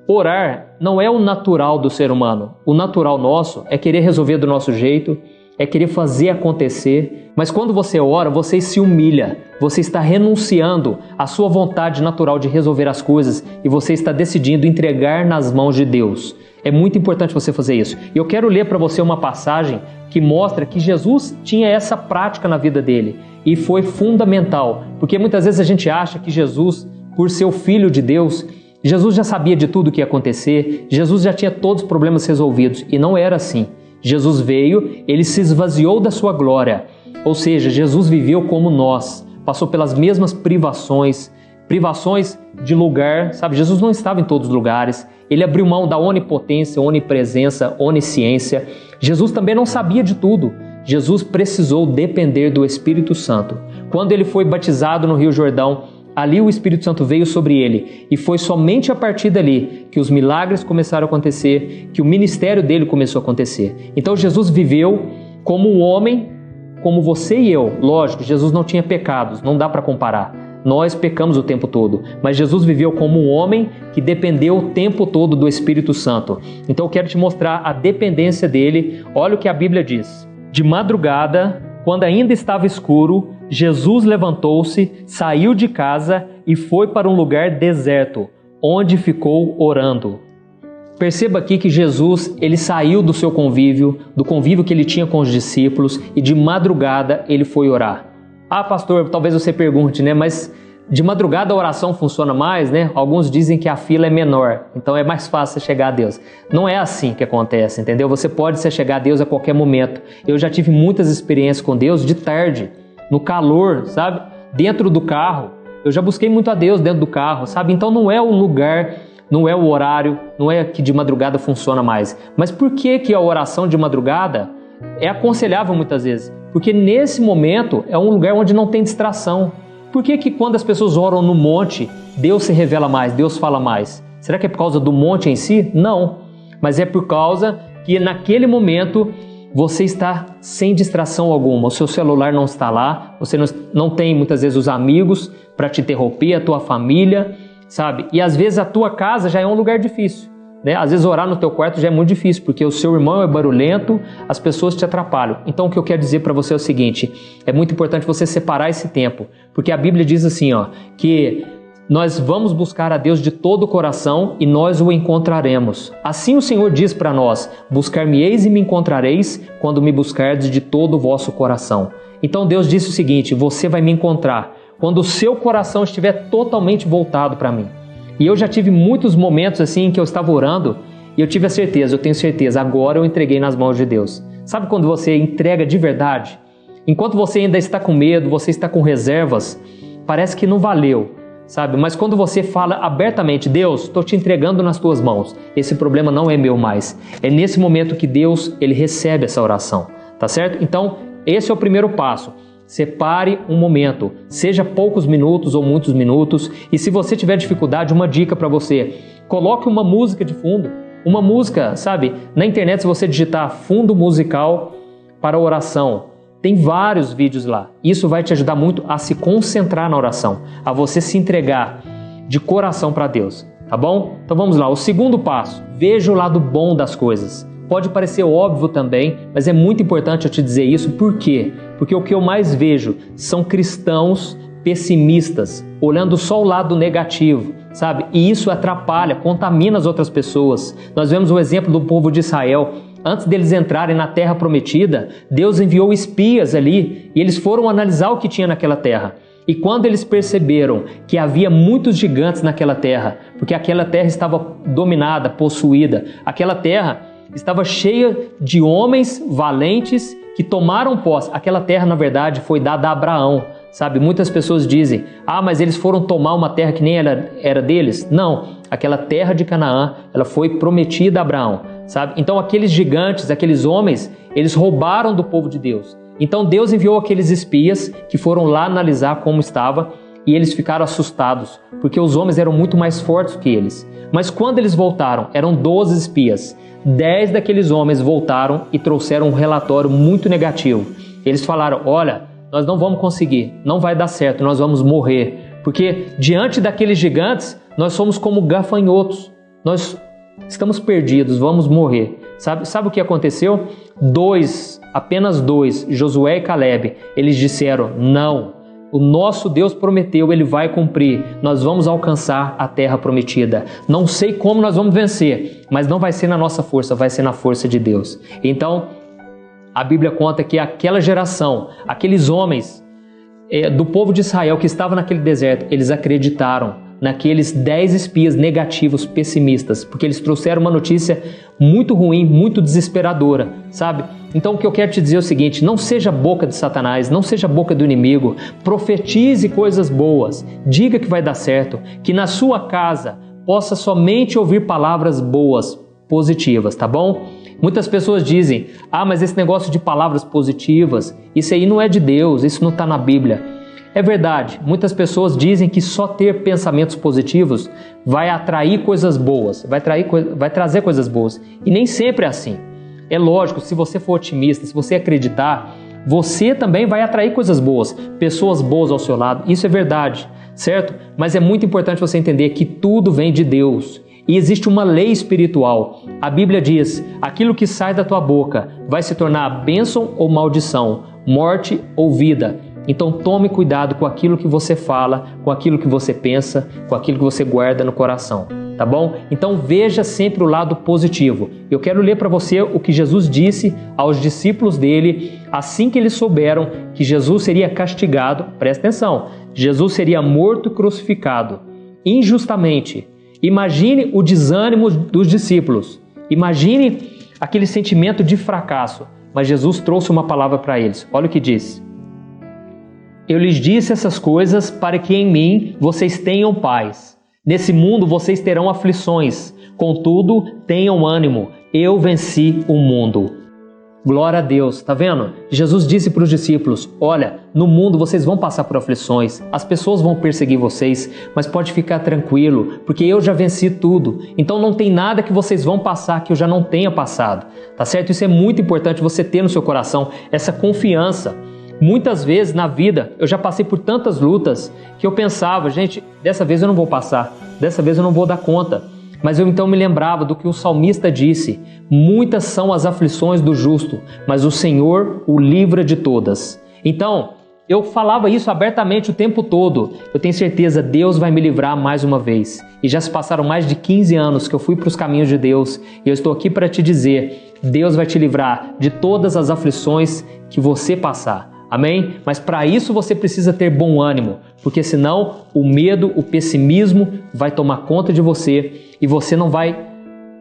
Orar não é o natural do ser humano. O natural nosso é querer resolver do nosso jeito, é querer fazer acontecer. Mas quando você ora, você se humilha. Você está renunciando à sua vontade natural de resolver as coisas e você está decidindo entregar nas mãos de Deus. É muito importante você fazer isso. E eu quero ler para você uma passagem que mostra que Jesus tinha essa prática na vida dele. E foi fundamental, porque muitas vezes a gente acha que Jesus, por ser o Filho de Deus, Jesus já sabia de tudo o que ia acontecer, Jesus já tinha todos os problemas resolvidos, e não era assim. Jesus veio, ele se esvaziou da sua glória, ou seja, Jesus viveu como nós, passou pelas mesmas privações de lugar, sabe? Jesus não estava em todos os lugares, ele abriu mão da onipotência, onipresença, onisciência. Jesus também não sabia de tudo. Jesus precisou depender do Espírito Santo. Quando ele foi batizado no Rio Jordão, ali o Espírito Santo veio sobre ele e foi somente a partir dali que os milagres começaram a acontecer, que o ministério dele começou a acontecer. Então Jesus viveu como um homem, como você e eu. Lógico, Jesus não tinha pecados, não dá para comparar. Nós pecamos o tempo todo, mas Jesus viveu como um homem que dependeu o tempo todo do Espírito Santo. Então eu quero te mostrar a dependência dele. Olha o que a Bíblia diz. De madrugada, quando ainda estava escuro, Jesus levantou-se, saiu de casa e foi para um lugar deserto, onde ficou orando. Perceba aqui que Jesus, ele saiu do seu convívio, do convívio que ele tinha com os discípulos, e de madrugada ele foi orar. Pastor, talvez você pergunte, né? Mas de madrugada a oração funciona mais, né? Alguns dizem que a fila é menor, então é mais fácil você chegar a Deus. Não é assim que acontece, entendeu? Você pode se chegar a Deus a qualquer momento. Eu já tive muitas experiências com Deus de tarde, no calor, sabe? Dentro do carro. Eu já busquei muito a Deus dentro do carro, sabe? Então não é o lugar, não é o horário, não é que de madrugada funciona mais. Mas por que a oração de madrugada é aconselhável muitas vezes? Porque nesse momento é um lugar onde não tem distração. Por que quando as pessoas oram no monte, Deus se revela mais, Deus fala mais? Será que é por causa do monte em si? Não. Mas é por causa que naquele momento você está sem distração alguma, o seu celular não está lá, você não tem muitas vezes os amigos para te interromper, a tua família, sabe? E às vezes a tua casa já é um lugar difícil, né? Às vezes orar no teu quarto já é muito difícil, porque o seu irmão é barulhento, as pessoas te atrapalham. Então o que eu quero dizer para você é o seguinte, é muito importante você separar esse tempo, porque a Bíblia diz assim, que nós vamos buscar a Deus de todo o coração e nós o encontraremos. Assim o Senhor diz para nós, buscar-me-eis e me encontrareis quando me buscardes de todo o vosso coração. Então Deus disse o seguinte, você vai me encontrar quando o seu coração estiver totalmente voltado para mim. E eu já tive muitos momentos assim em que eu estava orando e eu tive a certeza, eu tenho certeza, agora eu entreguei nas mãos de Deus. Sabe quando você entrega de verdade? Enquanto você ainda está com medo, você está com reservas, parece que não valeu. Sabe? Mas quando você fala abertamente, Deus, estou te entregando nas tuas mãos, esse problema não é meu mais. É nesse momento que Deus, ele recebe essa oração, tá certo? Então, esse é o primeiro passo. Separe um momento, seja poucos minutos ou muitos minutos, e se você tiver dificuldade, uma dica para você, coloque uma música de fundo, uma música, sabe? Na internet, se você digitar fundo musical para oração, tem vários vídeos lá. Isso vai te ajudar muito a se concentrar na oração, a você se entregar de coração para Deus, tá bom? Então vamos lá, o segundo passo, veja o lado bom das coisas. Pode parecer óbvio também, mas é muito importante eu te dizer isso, por quê? Porque o que eu mais vejo são cristãos pessimistas, olhando só o lado negativo, sabe? E isso atrapalha, contamina as outras pessoas. Nós vemos o exemplo do povo de Israel. Antes deles entrarem na terra prometida, Deus enviou espias ali e eles foram analisar o que tinha naquela terra. E quando eles perceberam que havia muitos gigantes naquela terra, porque aquela terra estava dominada, possuída, aquela terra estava cheia de homens valentes que tomaram posse. Aquela terra, na verdade, foi dada a Abraão, sabe? Muitas pessoas dizem, mas eles foram tomar uma terra que nem era deles. Não, aquela terra de Canaã, ela foi prometida a Abraão. Sabe? Então aqueles gigantes, aqueles homens, eles roubaram do povo de Deus. Então Deus enviou aqueles espias que foram lá analisar como estava e eles ficaram assustados, porque os homens eram muito mais fortes que eles. Mas quando eles voltaram, eram 12 espias. 10 daqueles homens voltaram e trouxeram um relatório muito negativo. Eles falaram, olha, nós não vamos conseguir, não vai dar certo, nós vamos morrer. Porque diante daqueles gigantes, nós somos como gafanhotos. Nós estamos perdidos, vamos morrer. Sabe o que aconteceu? Apenas dois, Josué e Caleb, eles disseram, não, o nosso Deus prometeu, ele vai cumprir, nós vamos alcançar a terra prometida. Não sei como nós vamos vencer, mas não vai ser na nossa força, vai ser na força de Deus. Então, a Bíblia conta que aquela geração, aqueles homens do povo de Israel que estavam naquele deserto, eles acreditaram naqueles 10 espias negativos, pessimistas, porque eles trouxeram uma notícia muito ruim, muito desesperadora, sabe? Então o que eu quero te dizer é o seguinte, não seja boca de Satanás, não seja boca do inimigo, profetize coisas boas, diga que vai dar certo, que na sua casa possa somente ouvir palavras boas, positivas, tá bom? Muitas pessoas dizem, mas esse negócio de palavras positivas, isso aí não é de Deus, isso não está na Bíblia. É verdade, muitas pessoas dizem que só ter pensamentos positivos vai atrair coisas boas, vai trazer coisas boas. E nem sempre é assim. É lógico, se você for otimista, se você acreditar, você também vai atrair coisas boas, pessoas boas ao seu lado. Isso é verdade, certo? Mas é muito importante você entender que tudo vem de Deus. E existe uma lei espiritual. A Bíblia diz, aquilo que sai da tua boca vai se tornar bênção ou maldição, morte ou vida. Então tome cuidado com aquilo que você fala, com aquilo que você pensa, com aquilo que você guarda no coração, tá bom? Então veja sempre o lado positivo. Eu quero ler para você o que Jesus disse aos discípulos dele assim que eles souberam que Jesus seria castigado, presta atenção, Jesus seria morto e crucificado injustamente. Imagine o desânimo dos discípulos, imagine aquele sentimento de fracasso, mas Jesus trouxe uma palavra para eles. Olha o que diz. Eu lhes disse essas coisas para que em mim vocês tenham paz. Nesse mundo vocês terão aflições. Contudo, tenham ânimo. Eu venci o mundo. Glória a Deus, tá vendo? Jesus disse para os discípulos, olha, no mundo vocês vão passar por aflições, as pessoas vão perseguir vocês, mas pode ficar tranquilo, porque eu já venci tudo, então não tem nada que vocês vão passar que eu já não tenha passado, tá certo? Isso é muito importante você ter no seu coração, essa confiança. Muitas vezes na vida eu já passei por tantas lutas que eu pensava, gente, dessa vez eu não vou passar, dessa vez eu não vou dar conta. Mas eu então me lembrava do que o salmista disse, muitas são as aflições do justo, mas o Senhor o livra de todas. Então, eu falava isso abertamente o tempo todo. Eu tenho certeza, Deus vai me livrar mais uma vez. E já se passaram mais de 15 anos que eu fui para os caminhos de Deus. E eu estou aqui para te dizer, Deus vai te livrar de todas as aflições que você passar. Amém? Mas para isso você precisa ter bom ânimo, porque senão o medo, o pessimismo vai tomar conta de você e você não vai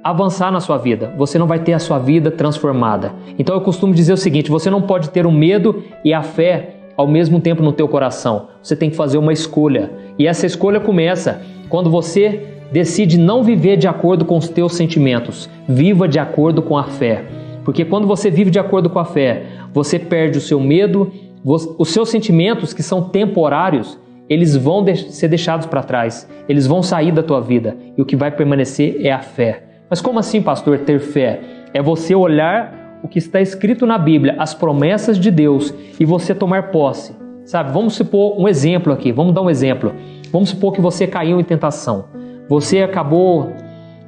avançar na sua vida, você não vai ter a sua vida transformada. Então eu costumo dizer o seguinte, você não pode ter o medo e a fé ao mesmo tempo no teu coração. Você tem que fazer uma escolha. E essa escolha começa quando você decide não viver de acordo com os teus sentimentos, viva de acordo com a fé. Porque quando você vive de acordo com a fé, você perde o seu medo, os seus sentimentos que são temporários, eles vão ser deixados para trás, eles vão sair da tua vida e o que vai permanecer é a fé. Mas como assim, pastor, ter fé? É você olhar o que está escrito na Bíblia, as promessas de Deus e você tomar posse. Sabe, vamos supor um exemplo aqui, vamos dar um exemplo. Vamos supor que você caiu em tentação, você acabou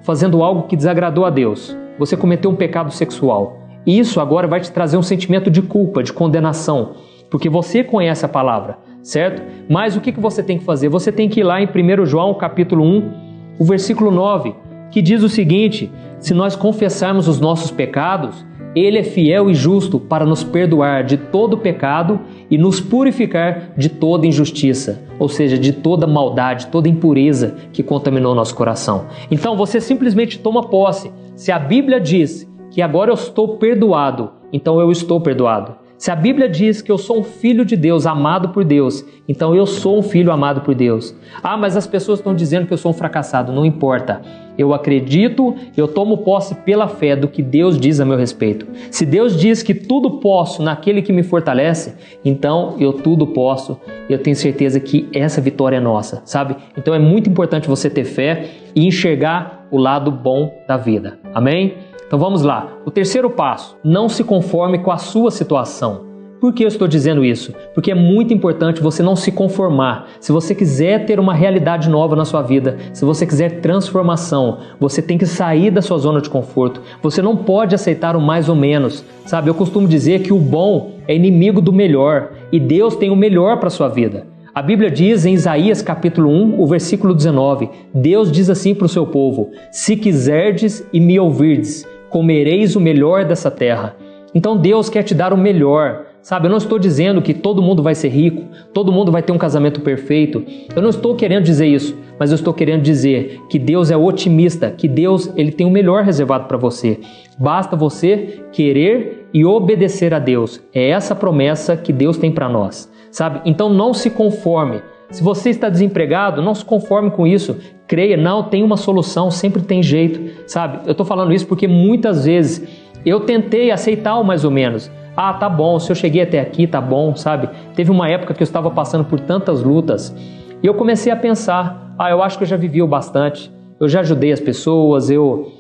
fazendo algo que desagradou a Deus. Você cometeu um pecado sexual. E isso agora vai te trazer um sentimento de culpa, de condenação, porque você conhece a palavra, certo? Mas o que você tem que fazer? Você tem que ir lá em 1 João capítulo 1, o versículo 9, que diz o seguinte, se nós confessarmos os nossos pecados, Ele é fiel e justo para nos perdoar de todo pecado e nos purificar de toda injustiça, ou seja, de toda maldade, toda impureza que contaminou nosso coração. Então você simplesmente toma posse. Se a Bíblia diz que agora eu estou perdoado, então eu estou perdoado. Se a Bíblia diz que eu sou um filho de Deus, amado por Deus, então eu sou um filho amado por Deus. Ah, mas as pessoas estão dizendo que eu sou um fracassado. Não importa. Eu acredito, eu tomo posse pela fé do que Deus diz a meu respeito. Se Deus diz que tudo posso naquele que me fortalece, então eu tudo posso. Eu tenho certeza que essa vitória é nossa, sabe? Então é muito importante você ter fé e enxergar o lado bom da vida. Amém? Então vamos lá. O terceiro passo, não se conforme com a sua situação. Por que eu estou dizendo isso? Porque é muito importante você não se conformar. Se você quiser ter uma realidade nova na sua vida, se você quiser transformação, você tem que sair da sua zona de conforto. Você não pode aceitar o mais ou menos. Sabe, eu costumo dizer que o bom é inimigo do melhor e Deus tem o melhor para a sua vida. A Bíblia diz em Isaías capítulo 1, o versículo 19, Deus diz assim para o seu povo, se quiserdes e me ouvirdes, comereis o melhor dessa terra. Então Deus quer te dar o melhor. Sabe, eu não estou dizendo que todo mundo vai ser rico, todo mundo vai ter um casamento perfeito. Eu não estou querendo dizer isso, mas eu estou querendo dizer que Deus é otimista, que Deus ele tem o melhor reservado para você. Basta você querer e obedecer a Deus. É essa promessa que Deus tem para nós. Sabe? Então não se conforme. Se você está desempregado, não se conforme com isso. Creia, não, tem uma solução, sempre tem jeito. Sabe? Eu estou falando isso porque muitas vezes eu tentei aceitar o mais ou menos. Ah, tá bom, se eu cheguei até aqui, tá bom, sabe? Teve uma época que eu estava passando por tantas lutas e eu comecei a pensar, eu acho que eu já vivi o bastante, eu já ajudei as pessoas, eu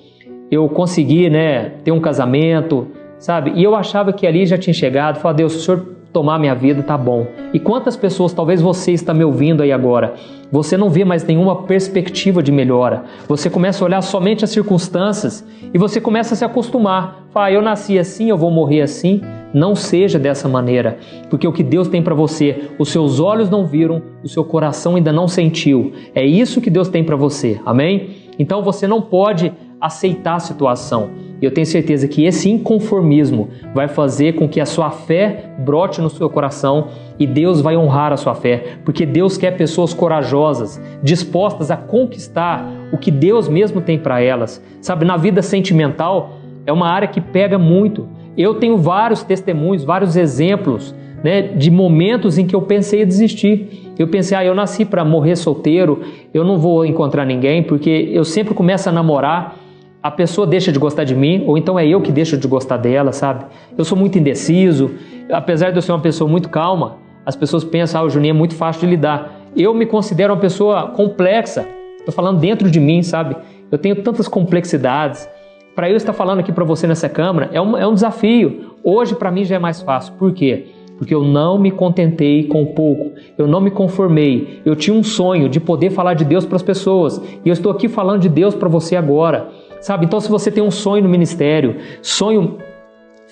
consegui, né, ter um casamento, sabe? E eu achava que ali já tinha chegado, falei, Deus, se o Senhor tomar minha vida, tá bom. E quantas pessoas, talvez você está me ouvindo aí agora, você não vê mais nenhuma perspectiva de melhora, você começa a olhar somente as circunstâncias e você começa a se acostumar, fala, eu nasci assim, eu vou morrer assim. Não seja dessa maneira, porque o que Deus tem para você, os seus olhos não viram, o seu coração ainda não sentiu. É isso que Deus tem para você, amém? Então você não pode aceitar a situação. Eu tenho certeza que esse inconformismo vai fazer com que a sua fé brote no seu coração e Deus vai honrar a sua fé, porque Deus quer pessoas corajosas, dispostas a conquistar o que Deus mesmo tem para elas. Sabe, na vida sentimental é uma área que pega muito. Eu tenho vários testemunhos, vários exemplos, né, de momentos em que eu pensei em desistir. Eu pensei, eu nasci para morrer solteiro, eu não vou encontrar ninguém, porque eu sempre começo a namorar a pessoa deixa de gostar de mim, ou então é eu que deixo de gostar dela, sabe? Eu sou muito indeciso, apesar de eu ser uma pessoa muito calma, as pessoas pensam, o Juninho é muito fácil de lidar. Eu me considero uma pessoa complexa, estou falando dentro de mim, sabe? Eu tenho tantas complexidades. Para eu estar falando aqui para você nessa câmera, é um desafio. Hoje para mim já é mais fácil. Por quê? Porque eu não me contentei com pouco, eu não me conformei. Eu tinha um sonho de poder falar de Deus para as pessoas, e eu estou aqui falando de Deus para você agora, sabe? Então, se você tem um sonho no ministério, sonho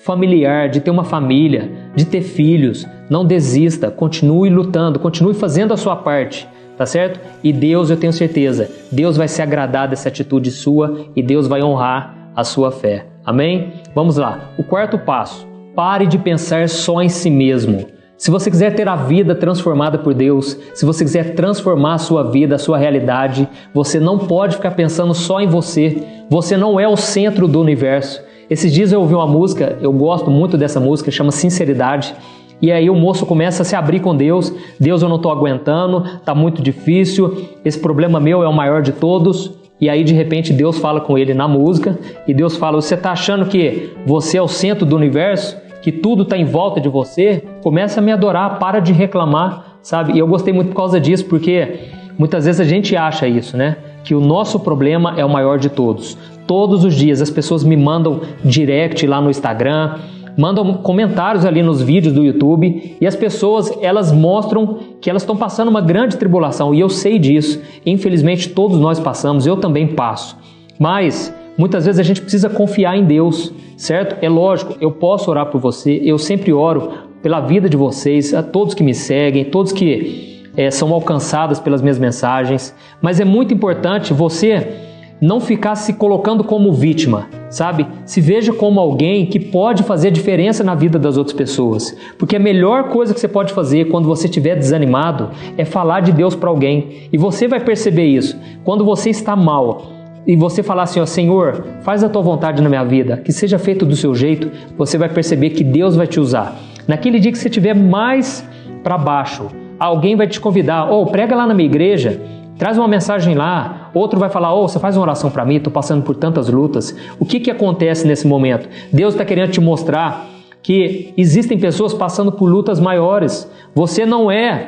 familiar, de ter uma família, de ter filhos, não desista, continue lutando, continue fazendo a sua parte, tá certo? E Deus, eu tenho certeza, Deus vai se agradar dessa atitude sua e Deus vai honrar a sua fé. Amém? Vamos lá. O quarto passo. Pare de pensar só em si mesmo. Se você quiser ter a vida transformada por Deus, se você quiser transformar a sua vida, a sua realidade, você não pode ficar pensando só em você. Você não é o centro do universo. Esses dias eu ouvi uma música, eu gosto muito dessa música, chama Sinceridade. E aí o moço começa a se abrir com Deus. Deus, eu não estou aguentando, está muito difícil, esse problema meu é o maior de todos. E aí, de repente, Deus fala com ele na música, e Deus fala, você está achando que você é o centro do universo? Que tudo está em volta de você? Começa a me adorar, para de reclamar, sabe? E eu gostei muito por causa disso, porque muitas vezes a gente acha isso, né? Que o nosso problema é o maior de todos. Todos os dias as pessoas me mandam direct lá no Instagram, mandam comentários ali nos vídeos do YouTube, e as pessoas, elas mostram que elas estão passando uma grande tribulação, e eu sei disso. Infelizmente todos nós passamos, eu também passo. Mas muitas vezes a gente precisa confiar em Deus, certo? É lógico, eu posso orar por você, eu sempre oro pela vida de vocês, a todos que me seguem, todos que são alcançados pelas minhas mensagens, mas é muito importante você não ficar se colocando como vítima, sabe? Se veja como alguém que pode fazer diferença na vida das outras pessoas. Porque a melhor coisa que você pode fazer quando você estiver desanimado é falar de Deus para alguém. E você vai perceber isso. Quando você está mal e você falar assim, ó, Senhor, faz a tua vontade na minha vida, que seja feito do seu jeito, você vai perceber que Deus vai te usar. Naquele dia que você estiver mais para baixo, alguém vai te convidar, prega lá na minha igreja, traz uma mensagem lá, outro vai falar, você faz uma oração para mim, estou passando por tantas lutas. O que acontece nesse momento? Deus está querendo te mostrar que existem pessoas passando por lutas maiores. Você não é,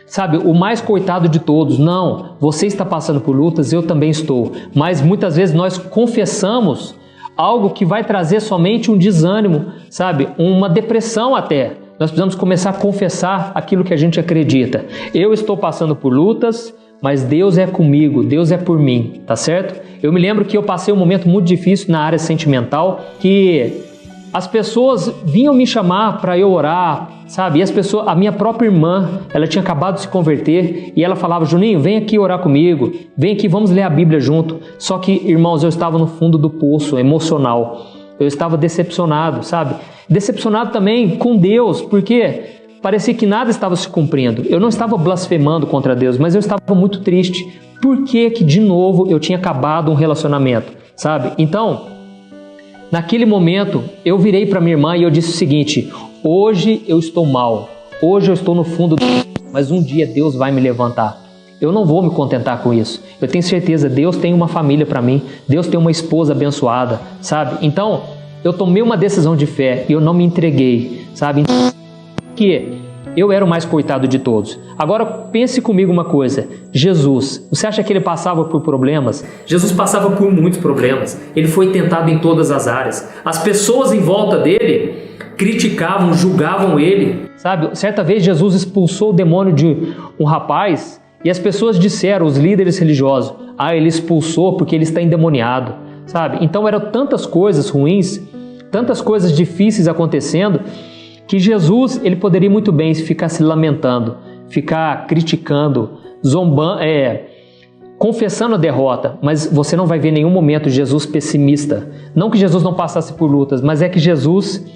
sabe, o mais coitado de todos. Não, você está passando por lutas, eu também estou. Mas muitas vezes nós confessamos algo que vai trazer somente um desânimo, sabe, uma depressão até. Nós precisamos começar a confessar aquilo que a gente acredita. Eu estou passando por lutas, mas Deus é comigo, Deus é por mim, tá certo? Eu me lembro que eu passei um momento muito difícil na área sentimental, que as pessoas vinham me chamar para eu orar, sabe? E a minha própria irmã, ela tinha acabado de se converter, e ela falava, Juninho, vem aqui orar comigo, vem aqui, vamos ler a Bíblia junto. Só que, irmãos, eu estava no fundo do poço emocional, eu estava decepcionado, sabe? Decepcionado também com Deus, porque parecia que nada estava se cumprindo. Eu não estava blasfemando contra Deus, mas eu estava muito triste. Por que de novo eu tinha acabado um relacionamento, sabe? Então, naquele momento, eu virei para minha irmã e eu disse o seguinte, hoje eu estou mal, hoje eu estou no fundo do... mas um dia Deus vai me levantar. Eu não vou me contentar com isso. Eu tenho certeza, Deus tem uma família para mim, Deus tem uma esposa abençoada, sabe? Então, eu tomei uma decisão de fé e eu não me entreguei, sabe? Que eu era o mais coitado de todos. Agora pense comigo uma coisa, Jesus, você acha que ele passava por problemas? Jesus passava por muitos problemas, ele foi tentado em todas as áreas. As pessoas em volta dele criticavam, julgavam ele, sabe? Certa vez Jesus expulsou o demônio de um rapaz e as pessoas disseram, os líderes religiosos, ele expulsou porque ele está endemoniado, sabe? Então eram tantas coisas ruins, tantas coisas difíceis acontecendo, que Jesus, ele poderia muito bem ficar se lamentando, ficar criticando, zombando, confessando a derrota, mas você não vai ver em nenhum momento Jesus pessimista. Não que Jesus não passasse por lutas, mas é que Jesus,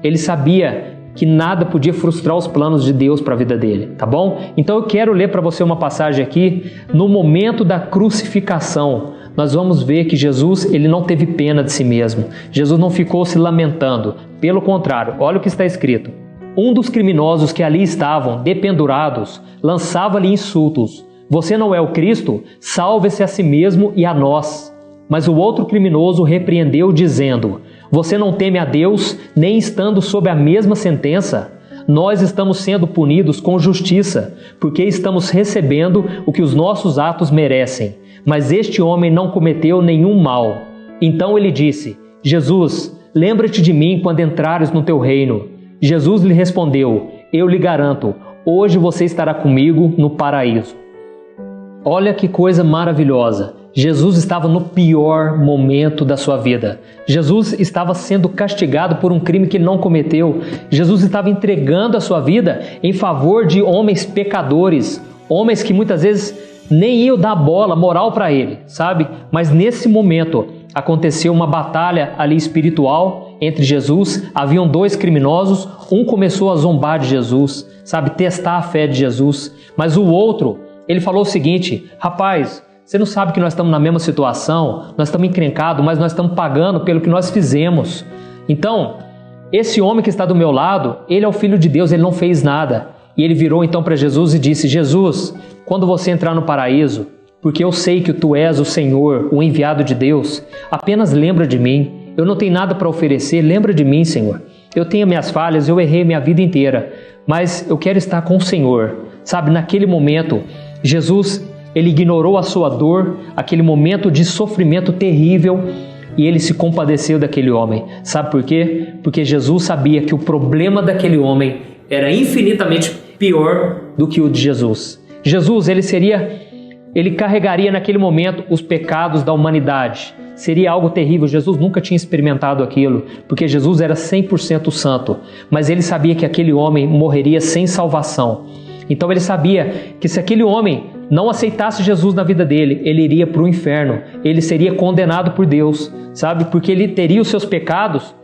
ele sabia que nada podia frustrar os planos de Deus para a vida dele, tá bom? Então eu quero ler para você uma passagem aqui, no momento da crucificação. Nós vamos ver que Jesus, ele não teve pena de si mesmo. Jesus não ficou se lamentando. Pelo contrário, olha o que está escrito. Um dos criminosos que ali estavam, dependurados, lançava-lhe insultos. Você não é o Cristo? Salve-se a si mesmo e a nós. Mas o outro criminoso repreendeu, dizendo: você não teme a Deus, nem estando sob a mesma sentença? Nós estamos sendo punidos com justiça, porque estamos recebendo o que os nossos atos merecem. Mas este homem não cometeu nenhum mal. Então ele disse: Jesus, lembra-te de mim quando entrares no teu reino. Jesus lhe respondeu: eu lhe garanto, hoje você estará comigo no paraíso. Olha que coisa maravilhosa. Jesus estava no pior momento da sua vida. Jesus estava sendo castigado por um crime que ele não cometeu. Jesus estava entregando a sua vida em favor de homens pecadores, homens que muitas vezes nem iam dar bola, moral para ele, sabe? Mas nesse momento aconteceu uma batalha ali espiritual entre Jesus. Haviam dois criminosos, um começou a zombar de Jesus, sabe? Testar a fé de Jesus. Mas o outro, ele falou o seguinte: rapaz, você não sabe que nós estamos na mesma situação, nós estamos encrencados, mas nós estamos pagando pelo que nós fizemos. Então, esse homem que está do meu lado, ele é o Filho de Deus, ele não fez nada. E ele virou então para Jesus e disse: Jesus, quando você entrar no paraíso, porque eu sei que tu és o Senhor, o enviado de Deus, apenas lembra de mim. Eu não tenho nada para oferecer, lembra de mim, Senhor. Eu tenho minhas falhas, eu errei minha vida inteira, mas eu quero estar com o Senhor. Sabe, naquele momento, Jesus, ele ignorou a sua dor, aquele momento de sofrimento terrível, e ele se compadeceu daquele homem. Sabe por quê? Porque Jesus sabia que o problema daquele homem era infinitamente pior do que o de Jesus. Jesus, ele carregaria naquele momento os pecados da humanidade. Seria algo terrível. Jesus nunca tinha experimentado aquilo, porque Jesus era 100% santo, mas ele sabia que aquele homem morreria sem salvação. Então ele sabia que se aquele homem não aceitasse Jesus na vida dele, ele iria para o inferno, ele seria condenado por Deus, sabe? Porque ele teria os seus pecados,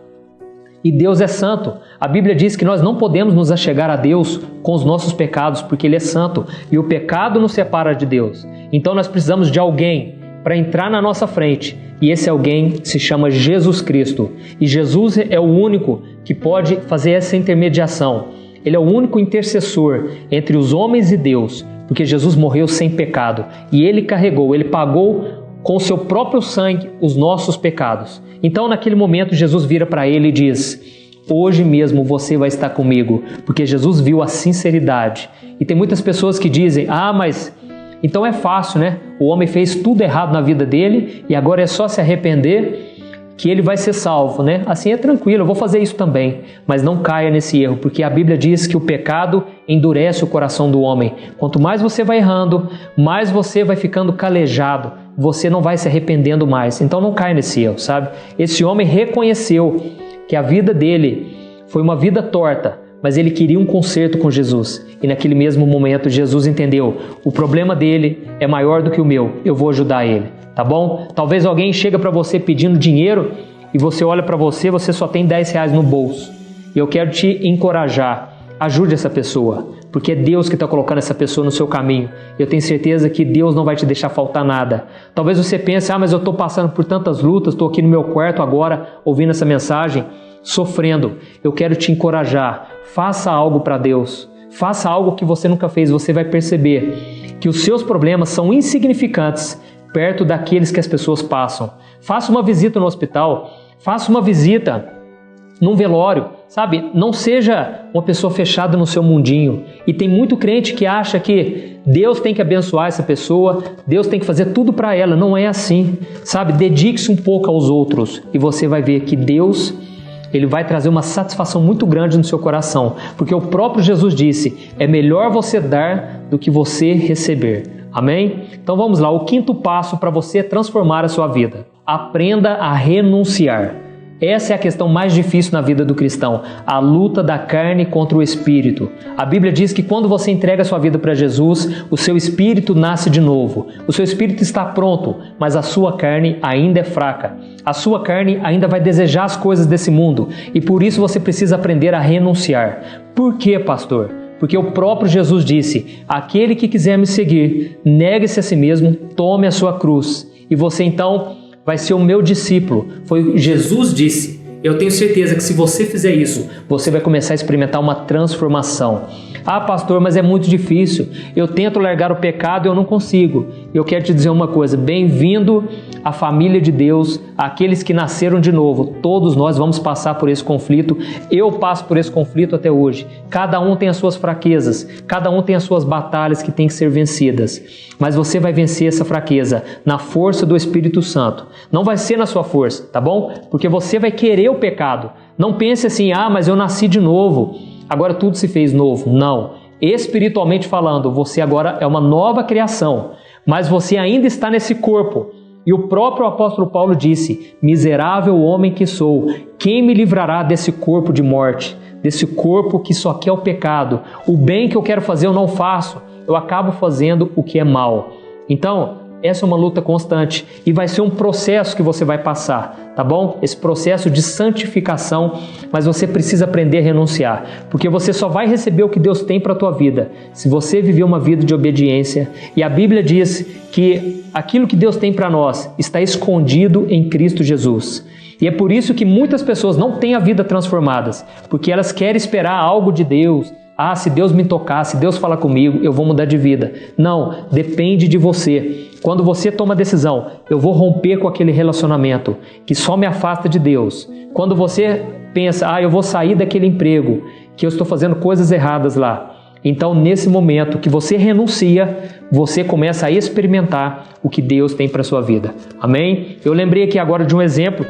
e Deus é santo. A Bíblia diz que nós não podemos nos achegar a Deus com os nossos pecados, porque Ele é santo, e o pecado nos separa de Deus. Então nós precisamos de alguém para entrar na nossa frente, e esse alguém se chama Jesus Cristo. E Jesus é o único que pode fazer essa intermediação. Ele é o único intercessor entre os homens e Deus, porque Jesus morreu sem pecado, e Ele carregou, Ele pagou com o seu próprio sangue os nossos pecados. Então naquele momento Jesus vira para ele e diz: hoje mesmo você vai estar comigo, porque Jesus viu a sinceridade. E tem muitas pessoas que dizem: ah, mas então é fácil, né? O homem fez tudo errado na vida dele e agora é só se arrepender que ele vai ser salvo, né? Assim é tranquilo, eu vou fazer isso também. Mas não caia nesse erro, porque a Bíblia diz que o pecado endurece o coração do homem. Quanto mais você vai errando, mais você vai ficando calejado, você não vai se arrependendo mais. Então não caia nesse erro, sabe? Esse homem reconheceu que a vida dele foi uma vida torta, mas ele queria um conserto com Jesus. E naquele mesmo momento Jesus entendeu: o problema dele é maior do que o meu, eu vou ajudar ele, tá bom? Talvez alguém chega para você pedindo dinheiro e você olha para você só tem 10 reais no bolso. E eu quero te encorajar: ajude essa pessoa, porque é Deus que está colocando essa pessoa no seu caminho. Eu tenho certeza que Deus não vai te deixar faltar nada. Talvez você pense: ah, mas eu estou passando por tantas lutas, estou aqui no meu quarto agora ouvindo essa mensagem, sofrendo. Eu quero te encorajar: faça algo para Deus, faça algo que você nunca fez. Você vai perceber que os seus problemas são insignificantes perto daqueles que as pessoas passam. Faça uma visita no hospital, faça uma visita num velório, sabe? Não seja uma pessoa fechada no seu mundinho. E tem muito crente que acha que Deus tem que abençoar essa pessoa, Deus tem que fazer tudo para ela. Não é assim, sabe? Dedique-se um pouco aos outros e você vai ver que Deus, Ele vai trazer uma satisfação muito grande no seu coração, porque o próprio Jesus disse: é melhor você dar do que você receber. Amém? Então vamos lá, o quinto passo para você transformar a sua vida: aprenda a renunciar. Essa é a questão mais difícil na vida do cristão, a luta da carne contra o espírito. A Bíblia diz que quando você entrega a sua vida para Jesus, o seu espírito nasce de novo. O seu espírito está pronto, mas a sua carne ainda é fraca. A sua carne ainda vai desejar as coisas desse mundo e por isso você precisa aprender a renunciar. Por quê, pastor? Porque o próprio Jesus disse: aquele que quiser me seguir, negue-se a si mesmo, tome a sua cruz. E você então vai ser o meu discípulo. Foi Jesus disse. Eu tenho certeza que se você fizer isso, você vai começar a experimentar uma transformação. Ah, pastor, mas é muito difícil. Eu tento largar o pecado e eu não consigo. Eu quero te dizer uma coisa, bem-vindo à família de Deus, aqueles que nasceram de novo. Todos nós vamos passar por esse conflito, eu passo por esse conflito até hoje. Cada um tem as suas fraquezas, cada um tem as suas batalhas que têm que ser vencidas. Mas você vai vencer essa fraqueza na força do Espírito Santo. Não vai ser na sua força, tá bom? Porque você vai querer o pecado. Não pense assim, mas eu nasci de novo, agora tudo se fez novo. Não. Espiritualmente falando, você agora é uma nova criação. Mas você ainda está nesse corpo. E o próprio apóstolo Paulo disse, miserável homem que sou, quem me livrará desse corpo de morte? Desse corpo que só quer o pecado. O bem que eu quero fazer eu não faço, eu acabo fazendo o que é mal. Então, essa é uma luta constante e vai ser um processo que você vai passar, tá bom? Esse processo de santificação, mas você precisa aprender a renunciar, porque você só vai receber o que Deus tem para a tua vida se você viver uma vida de obediência. E a Bíblia diz que aquilo que Deus tem para nós está escondido em Cristo Jesus. E é por isso que muitas pessoas não têm a vida transformadas, porque elas querem esperar algo de Deus. Se Deus me tocar, se Deus falar comigo, eu vou mudar de vida. Não, depende de você. Quando você toma a decisão, eu vou romper com aquele relacionamento que só me afasta de Deus. Quando você pensa, eu vou sair daquele emprego, que eu estou fazendo coisas erradas lá. Então, nesse momento que você renuncia, você começa a experimentar o que Deus tem para a sua vida. Amém? Eu lembrei aqui agora de um exemplo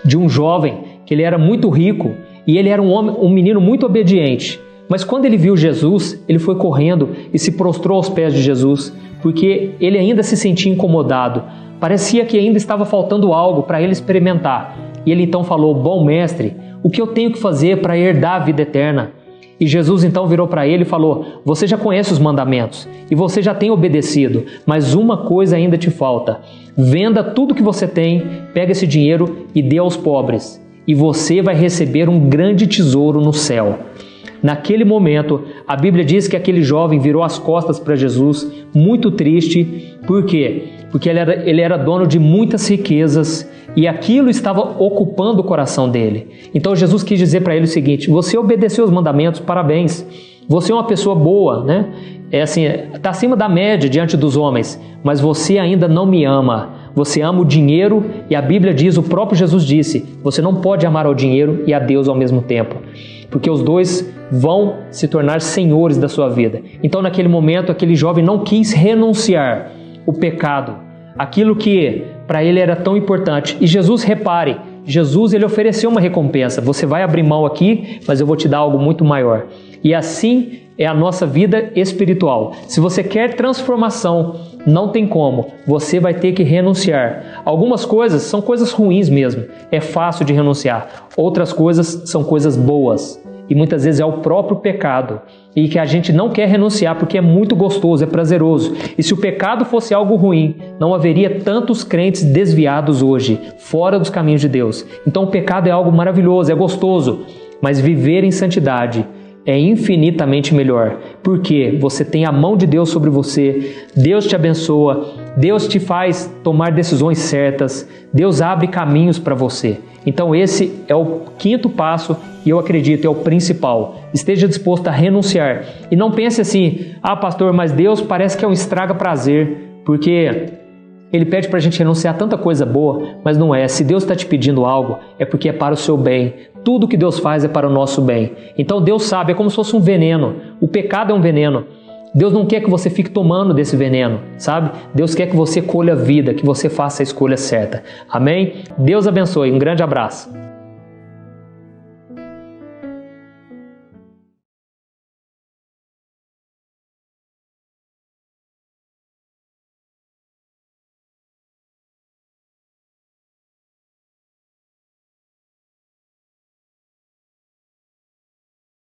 de um jovem que ele era muito rico e ele era um menino muito obediente. Mas quando ele viu Jesus, ele foi correndo e se prostrou aos pés de Jesus, porque ele ainda se sentia incomodado. Parecia que ainda estava faltando algo para ele experimentar. E ele então falou, bom mestre, o que eu tenho que fazer para herdar a vida eterna? E Jesus então virou para ele e falou, você já conhece os mandamentos e você já tem obedecido, mas uma coisa ainda te falta. Venda tudo que você tem, pega esse dinheiro e dê aos pobres, e você vai receber um grande tesouro no céu. Naquele momento, a Bíblia diz que aquele jovem virou as costas para Jesus, muito triste. Por quê? Porque ele era dono de muitas riquezas e aquilo estava ocupando o coração dele. Então Jesus quis dizer para ele o seguinte, você obedeceu os mandamentos, parabéns. Você é uma pessoa boa, né? Está acima da média diante dos homens, mas você ainda não me ama. Você ama o dinheiro e a Bíblia diz, o próprio Jesus disse, você não pode amar ao dinheiro e a Deus ao mesmo tempo. Porque os dois vão se tornar senhores da sua vida. Então, naquele momento, aquele jovem não quis renunciar o pecado, aquilo que para ele era tão importante. E Jesus, repare, Jesus ele ofereceu uma recompensa. Você vai abrir mão aqui, mas eu vou te dar algo muito maior. E assim é a nossa vida espiritual. Se você quer transformação, não tem como. Você vai ter que renunciar. Algumas coisas são coisas ruins mesmo. É fácil de renunciar. Outras coisas são coisas boas. E muitas vezes é o próprio pecado. E que a gente não quer renunciar porque é muito gostoso, é prazeroso. E se o pecado fosse algo ruim, não haveria tantos crentes desviados hoje, fora dos caminhos de Deus. Então o pecado é algo maravilhoso, é gostoso. Mas viver em santidade é infinitamente melhor, porque você tem a mão de Deus sobre você, Deus te abençoa, Deus te faz tomar decisões certas, Deus abre caminhos para você. Então esse é o quinto passo e eu acredito é o principal. Esteja disposto a renunciar e não pense assim, pastor, mas Deus parece que é um estraga prazer, porque Ele pede para a gente renunciar a tanta coisa boa, mas não é. Se Deus está te pedindo algo, é porque é para o seu bem. Tudo que Deus faz é para o nosso bem. Então Deus sabe, é como se fosse um veneno. O pecado é um veneno. Deus não quer que você fique tomando desse veneno, sabe? Deus quer que você colha a vida, que você faça a escolha certa. Amém? Deus abençoe. Um grande abraço.